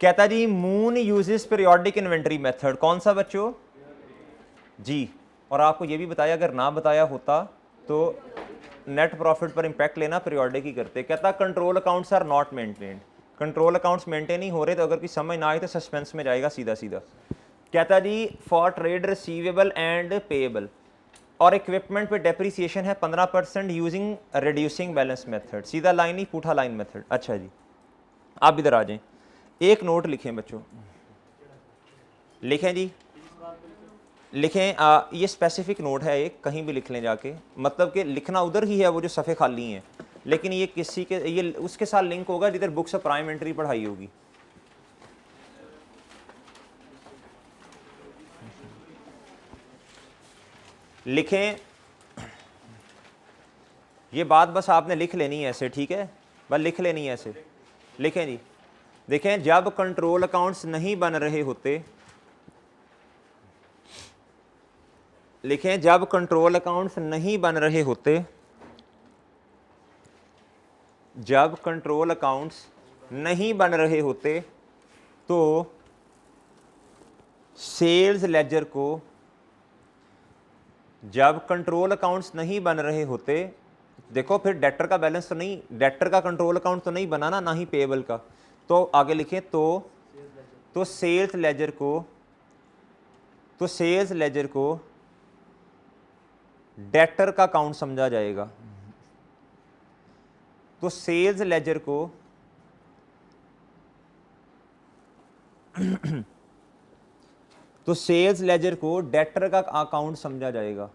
कहता जी Moon uses periodic inventory method, कौन सा बच्चों जी। और आपको ये भी बताया, अगर ना बताया होता तो नेट प्रॉफिट पर इंपैक्ट लेना पीरियोडिक ही करते। कहता control accounts are not maintained, control accounts maintain नहीं हो रहे, तो अगर कोई समझ ना आए तो सस्पेंस में जाएगा सीधा सीधा। कहता जी for trade receivable and payable और इक्विपमेंट पे डेप्रीसिएशन है 15% यूजिंग रिड्यूसिंग बैलेंस मेथड, सीधा लाइन ही पूठा लाइन मेथड। अच्छा जी आप इधर आ जाएं, एक नोट लिखें बच्चों, लिखें जी लिखें। ये स्पेसिफिक नोट है, एक कहीं भी लिख लें जाके, मतलब कि लिखना उधर ही है वो जो सफ़े खाली हैं, लेकिन ये किसी के ये उसके साथ लिंक होगा जिधर बुक्स ऑफ प्राइम एंट्री पढ़ाई होगी। लिखें ये बात बस आपने लिख लेनी है ऐसे, ठीक है, बस लिख लेनी है ऐसे। लिखें जी, देखें जब कंट्रोल अकाउंट्स नहीं बन रहे होते, लिखें जब कंट्रोल अकाउंट्स नहीं बन रहे होते, जब कंट्रोल अकाउंट्स नहीं बन रहे होते तो सेल्स लेजर को, जब कंट्रोल अकाउंट्स नहीं बन रहे होते देखो फिर डेटर का बैलेंस तो नहीं, डेटर का कंट्रोल अकाउंट तो नहीं बना ना, ना ही पेएबल का। तो आगे लिखें तो सेल्स लेजर को डेटर का अकाउंट समझा जाएगा। तो सेल्स लेजर को डेटर का अकाउंट समझा जाएगा।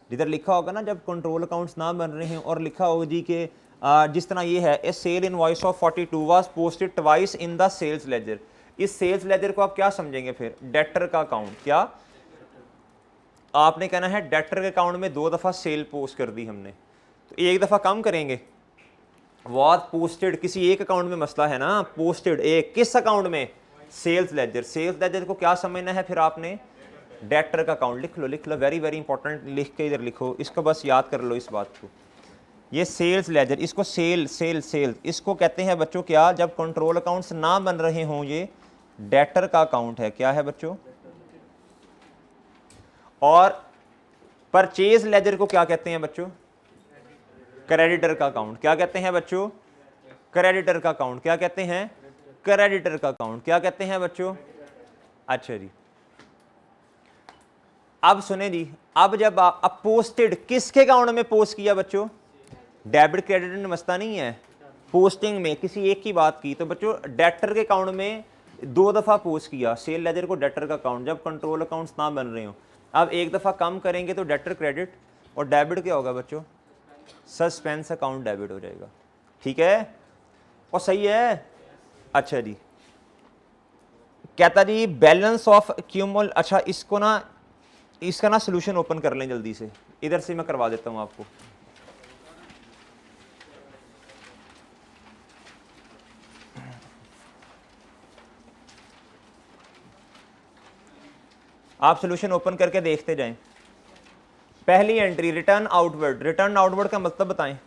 जिधर लिखा होगा ना जब कंट्रोल अकाउंट्स ना बन रहे हैं और लिखा होगा जी कि जिस तरह ये है, a sale invoice of 42 was posted twice in the sales ledger, इस सेल्स लेजर को आप क्या समझेंगे फिर? डेटर का अकाउंट। क्या आपने कहना है डेटर के अकाउंट में 2 दफा सेल पोस्ट कर दी हमने, तो एक दफा कम करेंगे। वाज पोस्टेड किसी एक अकाउंट में मसला है ना, पोस्टेड एक किस अकाउंट में? Sales laser. सेल्स लेजर को क्या समझना है फिर आपने? डेटर का अकाउंट। लिख लो, वेरी वेरी इंपॉर्टेंट, लिख के इधर लिखो, इसको बस याद कर लो इस बात को। ये सेल्स लेजर, इसको सेल इसको कहते हैं बच्चों क्या? जब कंट्रोल अकाउंट्स ना बन रहे हों, ये डेटर का अकाउंट है। क्या है बच्चों? और परचेज लेजर को क्या कहते हैं बच्चों? क्रेडिटर का अकाउंट। क्या कहते हैं बच्चों? क्रेडिटर का अकाउंट। क्या कहते हैं? क्रेडिटर का अकाउंट। क्या कहते हैं बच्चों? अच्छा जी, अब सुने जी, अब जब आप पोस्टेड किसके अकाउंट में पोस्ट किया बच्चों? डेबिट क्रेडिट में मसला नहीं है, पोस्टिंग में किसी एक की बात की। तो बच्चों डेटर के अकाउंट में 2 दफा पोस्ट किया सेल लेजर को, डेटर का अकाउंट, जब कंट्रोल अकाउंट्स ना बन रहे हो। अब एक दफा कम करेंगे तो डेटर क्रेडिट, और डेबिट क्या होगा बच्चों? सस्पेंस अकाउंट डेबिट हो जाएगा। ठीक है और सही है? अच्छा जी, कहता जी बैलेंस ऑफ क्यूमुल। अच्छा इसको ना, इसका ना सोल्यूशन ओपन कर लें जल्दी से, इधर से मैं करवा देता हूं आपको। आप सोल्यूशन ओपन करके देखते जाएं। पहली entry return outward. Return outward का मतलब बताएं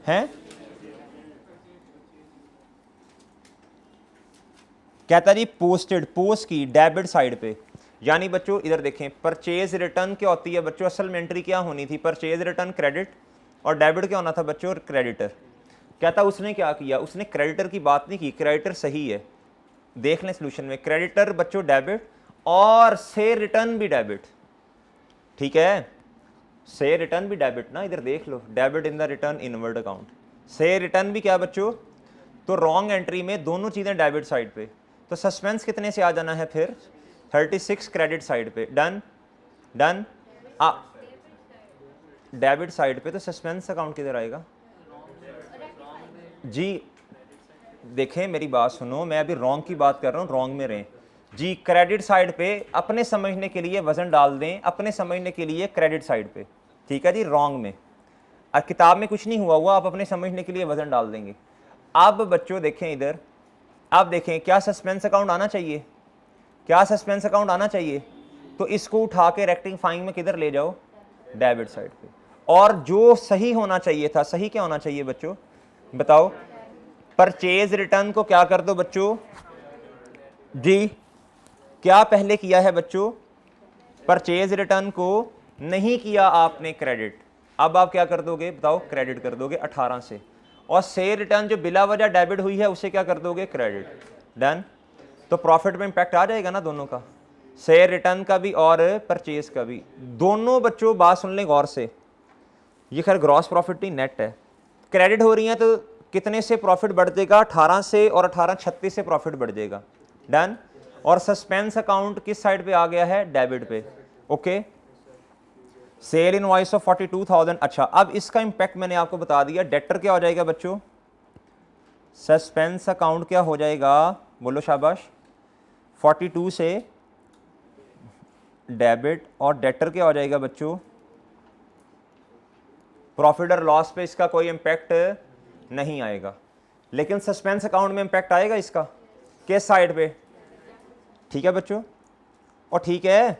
हैं? कहता जी पोस्टेड, पोस्ट की डेबिट साइड पे, यानी बच्चों इधर देखें, परचेज रिटर्न क्या होती है बच्चों? असल में एंट्री क्या होनी थी? परचेज रिटर्न क्रेडिट, और डेबिट क्या होना था बच्चों? क्रेडिटर। कहता उसने क्या किया? उसने क्रेडिटर की बात नहीं की, क्रेडिटर सही है, देख लें सोल्यूशन में, क्रेडिटर बच्चों डेबिट और से रिटर्न भी डेबिट। ठीक है, से रिटर्न भी डेबिट ना, इधर देख लो, debit in the return inward account, से रिटर्न भी क्या बच्चों? तो रॉन्ग एंट्री में दोनों चीजें डेबिट साइड पे, तो सस्पेंस कितने से आ जाना है फिर? 36 क्रेडिट साइड पे। Done done. डेबिट साइड पे तो सस्पेंस अकाउंट किधर आएगा जी? देखें मेरी बात सुनो, मैं अभी रॉन्ग की बात कर रहा हूँ, रॉन्ग में रहें जी। क्रेडिट साइड पे अपने समझने के लिए वजन डाल दें, अपने समझने के लिए क्रेडिट साइड पे, ठीक है जी, रॉन्ग में। और किताब में कुछ नहीं हुआ, आप अपने समझने के लिए वजन डाल देंगे। अब बच्चों देखें इधर, आप देखें क्या सस्पेंस अकाउंट आना चाहिए? क्या सस्पेंस अकाउंट आना चाहिए? तो इसको उठा के रेक्टिफाइंग में किधर ले जाओ? डेबिट साइड पे। और जो सही होना चाहिए था, सही क्या होना चाहिए बच्चों बताओ? परचेज रिटर्न को क्या कर दो बच्चों जी? क्या पहले किया है बच्चों? परचेज रिटर्न को नहीं किया आपने क्रेडिट, अब आप क्या कर दोगे बताओ? क्रेडिट कर दोगे 18 से, और से रिटर्न जो बिला वजह डेबिट हुई है उसे क्या कर दोगे? क्रेडिट। डन। तो प्रॉफिट में इंपैक्ट आ जाएगा ना दोनों का, शेयर रिटर्न का भी और परचेज का भी, दोनों। बच्चों बात सुन लें गौर से, ये खैर ग्रॉस प्रॉफिट नहीं नेट है। क्रेडिट हो रही है तो कितने से प्रॉफिट बढ़ जाएगा? 18 से, और 18 36 से प्रॉफिट बढ़ जाएगा। डन। और सस्पेंस अकाउंट किस साइड पे आ गया है? डेबिट पे। Okay, sale invoice of 42,000। अच्छा अब इसका इंपैक्ट मैंने आपको बता दिया। डेटर क्या हो जाएगा बच्चों? सस्पेंस अकाउंट क्या हो जाएगा? बोलो शाबाश। 42 से डेबिट, और डेटर क्या हो जाएगा बच्चों? प्रॉफिट और लॉस पे इसका कोई इंपैक्ट नहीं आएगा, लेकिन सस्पेंस अकाउंट में इंपैक्ट आएगा इसका, किस साइड पे? ठीक है बच्चों, और ठीक है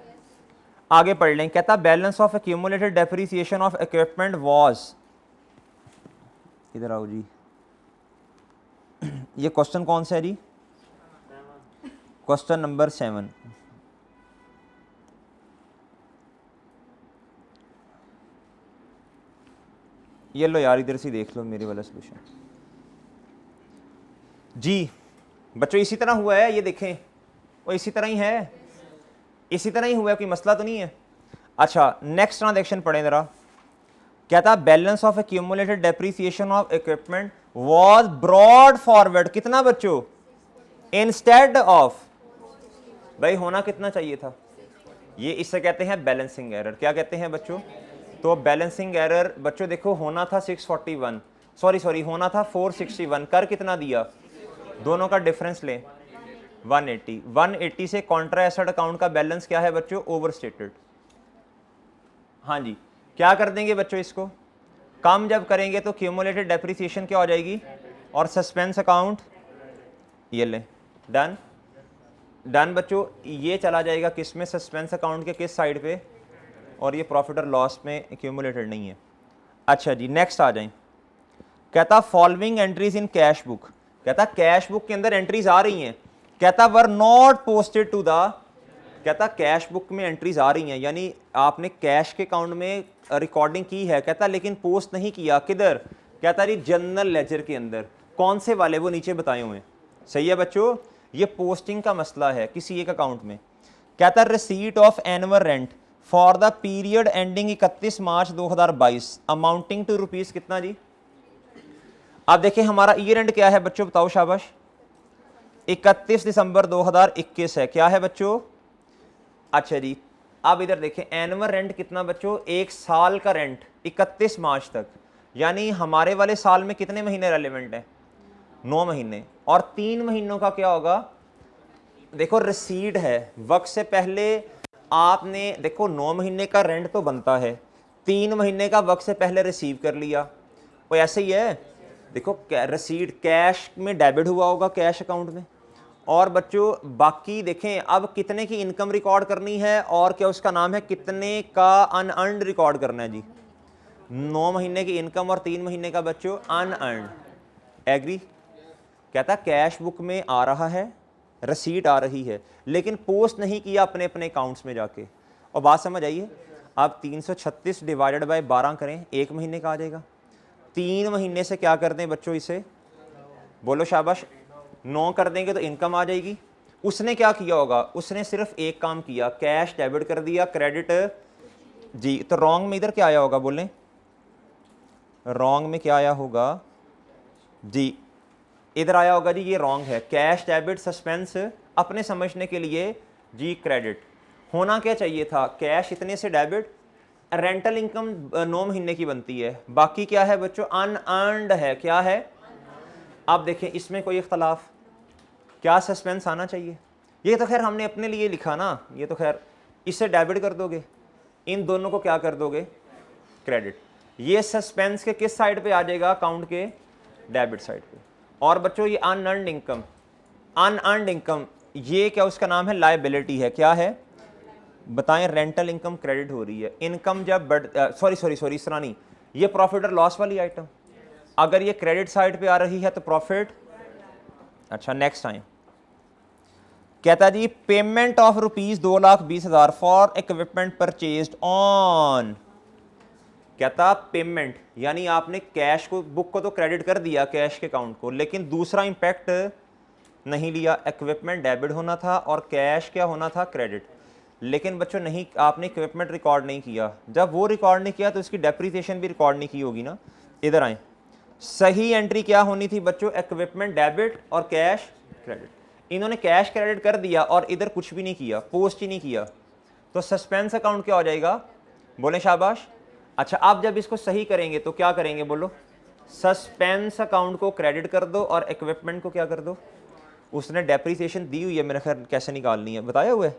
आगे पढ़ लें। कहता balance of accumulated depreciation of equipment was, इधर आओ जी, ये क्वेश्चन कौन सा है जी? Question number 7। ये लो यार, इधर से देख लो मेरे वाला सोल्यूशन जी। बच्चों इसी तरह हुआ है, ये देखें, वो इसी तरह ही है, इसी तरह ही हुआ है, कोई मसला तो नहीं है। अच्छा नेक्स्ट ट्रांजैक्शन पढ़ें जरा। कहता balance of accumulated depreciation of equipment was brought forward, कितना बच्चों, इंस्टेड ऑफ, भाई होना कितना चाहिए था, ये इससे कहते हैं बैलेंसिंग एरर। क्या कहते हैं बच्चों, तो बैलेंसिंग एरर बच्चों देखो होना था 641, सॉरी होना था 461, कर कितना दिया, दोनों का डिफरेंस लें 180, 180 से कॉन्ट्रा एसेट अकाउंट का बैलेंस क्या है बच्चों, ओवरस्टेटेड। हाँ जी, क्या कर देंगे बच्चों, इसको कम जब करेंगे तो क्यूमुलेटेड डेप्रिसिएशन क्या हो जाएगी, और सस्पेंस अकाउंट ये लें, डन डन बच्चों, ये चला जाएगा किस में, सस्पेंस अकाउंट के किस साइड पे, और ये प्रॉफिट और लॉस में एक्यूमुलेटेड नहीं है। अच्छा जी नेक्स्ट आ जाएं। कहता following entries in cash book, कहता कैश बुक के अंदर एंट्रीज आ रही हैं, कहता were not posted to the, कहता कैश बुक में एंट्रीज आ रही हैं, यानी आपने कैश के अकाउंट में रिकॉर्डिंग की है, कहता लेकिन पोस्ट नहीं किया, किधर, कहता जी जनरल लेजर के अंदर, कौन से वाले, वो नीचे बताए हुए हैं। सही है बच्चों, ये पोस्टिंग का मसला है किसी एक अकाउंट में। कहता receipt of annual rent for the period ending 31 March 2022 amounting to rupees कितना जी। अब देखिए हमारा ईयर एंड क्या है बच्चों, बताओ शाबाश, 31 दिसंबर 2021 है, क्या है बच्चों। अच्छा जी, अब इधर देखें एनुअल रेंट कितना बच्चों, एक साल का रेंट 31 मार्च तक, यानी हमारे वाले साल में कितने महीने रेलिवेंट है, 9 महीने, और 3 महीनों का क्या होगा, देखो रिसीट है, वक्त से पहले आपने देखो 9 महीने का रेंट तो बनता है, 3 महीने का वक्त से पहले रिसीव कर लिया, वो ऐसे ही है। देखो रिसीट कैश में डेबिट हुआ होगा कैश अकाउंट में, और बच्चों बाकी देखें अब कितने की इनकम रिकॉर्ड करनी है, और क्या उसका नाम है, कितने का अनअर्न्ड रिकॉर्ड करना है जी, 9 महीने की इनकम और 3 महीने का बच्चों अनअर्न्ड। एग्री। कहता कैश बुक में आ रहा है, रसीट आ रही है, लेकिन पोस्ट नहीं किया अपने अपने अकाउंट्स में जाके। और बात समझ आइए, आप 336 डिवाइडेड बाय 12 करें, 1 महीने का आ जाएगा, 3 महीने से क्या कर दें बच्चों, इसे बोलो शाबाश, 9 कर देंगे तो इनकम आ जाएगी। उसने क्या किया होगा, उसने सिर्फ एक काम किया, कैश डेबिट कर दिया, क्रेडिट जी। तो रॉन्ग में इधर क्या आया होगा, बोलें रॉन्ग में क्या आया होगा जी, इधर आया होगा जी, ये रॉन्ग है, कैश डेबिट सस्पेंस अपने समझने के लिए जी, क्रेडिट होना क्या चाहिए था, कैश इतने से डेबिट, रेंटल इनकम 9 महीने की बनती है, बाकी क्या है बच्चों अनअर्न्ड है, क्या है। अब देखें इसमें कोई इख्तलाफ, क्या सस्पेंस आना चाहिए, ये तो खैर हमने अपने लिए लिखा ना, ये तो खैर इससे डेबिट कर दोगे, इन दोनों को क्या कर दोगे, क्रेडिट। ये सस्पेंस के किस साइड पे आ जाएगा, अकाउंट के डेबिट साइड पे। और बच्चों ये अनअर्न्ड इनकम, अनअर्न्ड इनकम ये क्या उसका नाम है, लायबिलिटी है, क्या है बताएं, रेंटल इनकम क्रेडिट हो रही है, इनकम जब सॉरी इस तरह नहीं, ये प्रॉफिट और लॉस वाली आइटम, अगर ये क्रेडिट साइड पे आ रही है तो प्रॉफिट। अच्छा नेक्स्ट आए, कहता जी payment of rupees 2,20,000 for equipment purchased on, कहता पेमेंट यानी आपने कैश को, बुक को तो क्रेडिट कर दिया कैश के अकाउंट को, लेकिन दूसरा इंपैक्ट नहीं लिया, इक्विपमेंट डेबिट होना था और कैश क्या होना था, क्रेडिट। लेकिन बच्चों नहीं, आपने इक्विपमेंट रिकॉर्ड नहीं किया, जब वो रिकॉर्ड नहीं किया तो इसकी डेप्रिसिएशन भी रिकॉर्ड नहीं की होगी ना। इधर आए, सही एंट्री क्या होनी थी बच्चों, इक्विपमेंट डेबिट और कैश क्रेडिट। इन्होंने कैश क्रेडिट कर दिया और इधर कुछ भी नहीं किया, पोस्ट ही नहीं किया, तो सस्पेंस अकाउंट क्या हो जाएगा, बोले शाबाश। अच्छा अब जब इसको सही करेंगे तो क्या करेंगे, बोलो सस्पेंस अकाउंट को क्रेडिट कर दो और इक्विपमेंट को क्या कर दो, उसने डेप्रिसिएशन दी हुई है मेरे ख्याल, कैसे निकालनी है बताया हुआ है,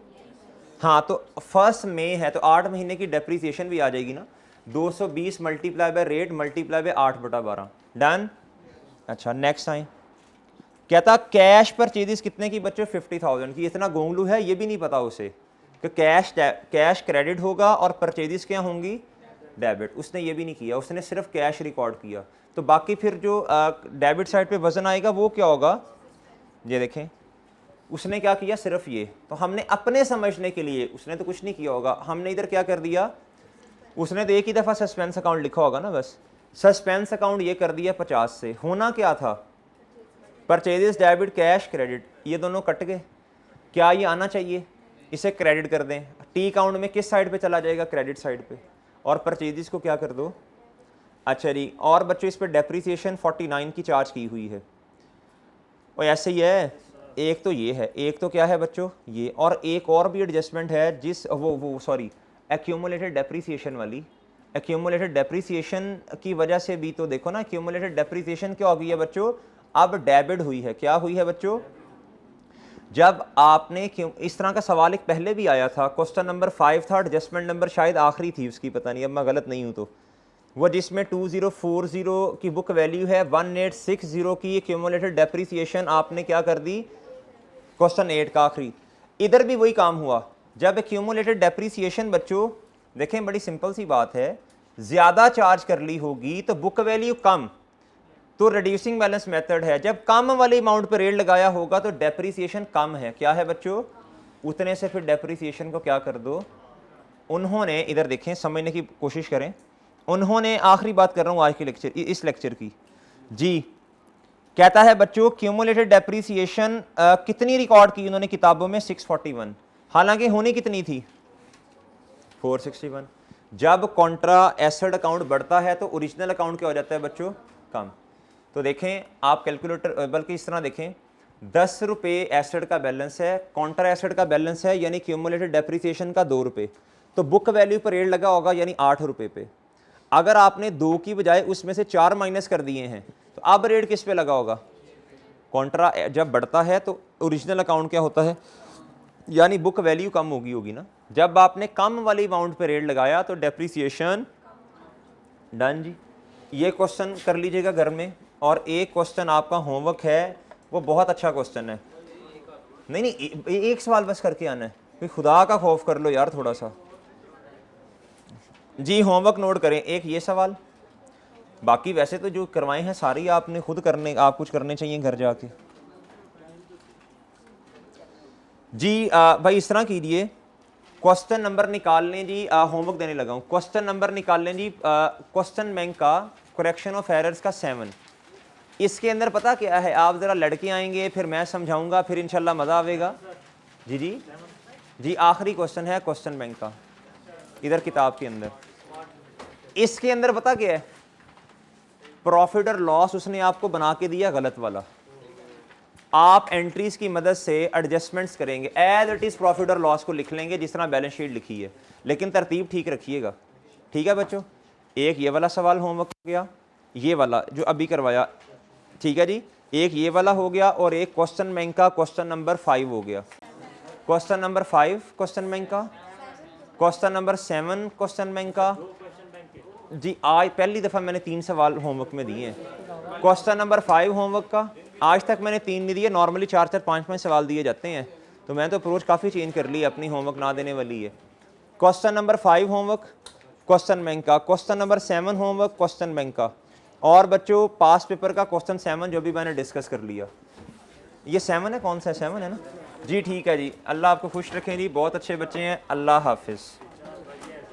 हाँ तो 1 मई है तो 8 महीने की डेप्रिसिएशन भी आ जाएगी ना, 220 multiply by rate multiply by 8/12, done. अच्छा नेक्स्ट आए, कहता कैश परचेजेस कितने की बच्चों, 50,000 की। इतना गोंगलू है ये भी नहीं पता उसे कि कैश क्रेडिट होगा और परचेजेस क्या होंगी, डेबिट। उसने ये भी नहीं किया, उसने सिर्फ कैश रिकॉर्ड किया, तो बाकी फिर जो डेबिट साइड पे वजन आएगा वो क्या होगा, ये देखें उसने क्या किया, सिर्फ ये। तो हमने अपने समझने के लिए, उसने तो कुछ नहीं किया होगा, हमने इधर क्या कर दिया, उसने तो एक ही दफ़ा सस्पेंस अकाउंट लिखा होगा ना, बस सस्पेंस अकाउंट ये कर दिया 50 से, होना क्या था, परचेजेस डेबिट कैश क्रेडिट, ये दोनों कट गए, क्या ये आना चाहिए, इसे क्रेडिट कर दें। टी अकाउंट में किस साइड पे चला जाएगा, क्रेडिट साइड पे, और परचेजेस को क्या कर दो। अच्छा जी, और बच्चों इस पर डेप्रीसिएशन 49 की चार्ज की हुई है, और ऐसे ही है, एक तो ये है, एक तो क्या है बच्चों ये, और एक और भी एडजस्टमेंट है जिस वो सॉरी एक्यूमुलेटेड डेप्रीसिएशन वाली, एक्यूमुलेटेड डेप्रीसिएशन की वजह से भी तो देखो ना, एक्यूमुलेटेड डेप्रीसिएशन क्या हो गई है बच्चों, अब डेबिट हुई है, क्या हुई है बच्चों, जब आपने क्यों, इस तरह का सवाल एक पहले भी आया था, क्वेश्चन नंबर 5 था, एडजस्टमेंट नंबर शायद आखिरी थी उसकी, पता नहीं अब मैं गलत नहीं हूँ तो, वो जिसमें 2040 की बुक वैल्यू है, 1860 की एक्यूमुलेटेड डेप्रीसिएशन आपने क्या कर दी, क्वेश्चन 8 का आखिरी। इधर भी वही काम हुआ, जब एक्यूमुलेटेड डेप्रीसिएशन बच्चों देखें बड़ी सिंपल सी बात है, ज़्यादा चार्ज कर ली होगी तो बुक वैल्यू कम, तो रिड्यूसिंग बैलेंस मेथड है, जब कम वाले अमाउंट पर रेट लगाया होगा तो डेप्रीसिएशन कम है, क्या है बच्चों, उतने से फिर डेप्रीसिएशन को क्या कर दो। उन्होंने इधर देखें, समझने की कोशिश करें, उन्होंने आखिरी बात कर रहा हूँ आज के लेक्चर, इस लेक्चर की जी, कहता है बच्चों क्यूमुलेटेड डेप्रीसिएशन कितनी रिकॉर्ड की उन्होंने किताबों में, 641, हालांकि होनी कितनी थी, 461। जब कॉन्ट्रा एसेट अकाउंट बढ़ता है तो ओरिजिनल अकाउंट क्या हो जाता है बच्चों, कम। तो देखें आप कैलकुलेटर, बल्कि इस तरह देखें, 10 रुपये एसेट का बैलेंस है, कॉन्ट्रा एसेट का बैलेंस है यानी क्यूमुलेटेड डेप्रीसिएशन का 2 रुपये, तो बुक वैल्यू पर रेट लगा होगा यानी 8 रुपये पे। अगर आपने 2 की बजाय उसमें से 4 माइनस कर दिए हैं तो अब रेट किस पे लगा होगा, कॉन्ट्रा जब बढ़ता है तो ओरिजिनल अकाउंट क्या होता है, यानी बुक वैल्यू कम होगी ना, जब आपने कम वाली अमाउंट पे रेट लगाया तो डेप्रीसिएशन डन जी। ये क्वेश्चन कर लीजिएगा घर में, और एक क्वेश्चन आपका होमवर्क है, वो बहुत अच्छा क्वेश्चन है, नहीं एक सवाल बस करके आना है, कोई खुदा का खौफ कर लो यार थोड़ा सा जी। होमवर्क नोट करें, एक ये सवाल, बाकी वैसे तो जो करवाए हैं सारी आपने खुद करने, आप कुछ करने चाहिए घर जाके जी। भाई इस तरह कीजिए, क्वेश्चन नंबर निकाल लें जी, होमवर्क देने लगा हूँ, क्वेश्चन नंबर निकाल लें जी, क्वेश्चन बैंक का करेक्शन ऑफ एरर्स का 7, इसके अंदर पता क्या है, आप ज़रा लड़के आएंगे फिर मैं समझाऊंगा, फिर इंशाल्लाह मज़ा आएगा जी जी जी। आखिरी क्वेश्चन है क्वेश्चन बैंक का, इधर किताब के अंदर, इसके अंदर पता क्या है, प्रॉफिट और लॉस उसने आपको बना के दिया गलत वाला, आप एंट्रीज की मदद से एडजस्टमेंट्स करेंगे, एज इट इज़ प्रॉफिट और लॉस को लिख लेंगे जिस तरह बैलेंस शीट लिखी है, लेकिन तरतीब ठीक रखिएगा, ठीक है बच्चों। एक ये वाला सवाल होमवर्क हो गया, ये वाला जो अभी करवाया, ठीक है जी, एक ये वाला हो गया, और एक क्वेश्चन बैंक का क्वेश्चन नंबर 5 हो गया, क्वेश्चन नंबर 5 क्वेश्चन बैंक का, क्वेश्चन नंबर 7 क्वेश्चन बैंक का जी। आज पहली दफ़ा मैंने 3 सवाल होमवर्क में दिए हैं, क्वेश्चन नंबर 5 होमवर्क का, आज तक मैंने 3 नहीं दिए, नॉर्मली 4-4 5-5 सवाल दिए जाते हैं, तो मैं तो अप्रोच काफ़ी चेंज कर ली अपनी, होमवर्क ना देने वाली है। Question number 5 homework question bank का, question number 7 homework question bank का, और बच्चों पास पेपर का क्वेश्चन 7 जो भी मैंने डिस्कस कर लिया, ये 7 है, कौन सा है, 7 है ना जी, ठीक है जी। अल्लाह आपको खुश रखें जी, बहुत अच्छे बच्चे हैं, अल्लाह हाफिज़।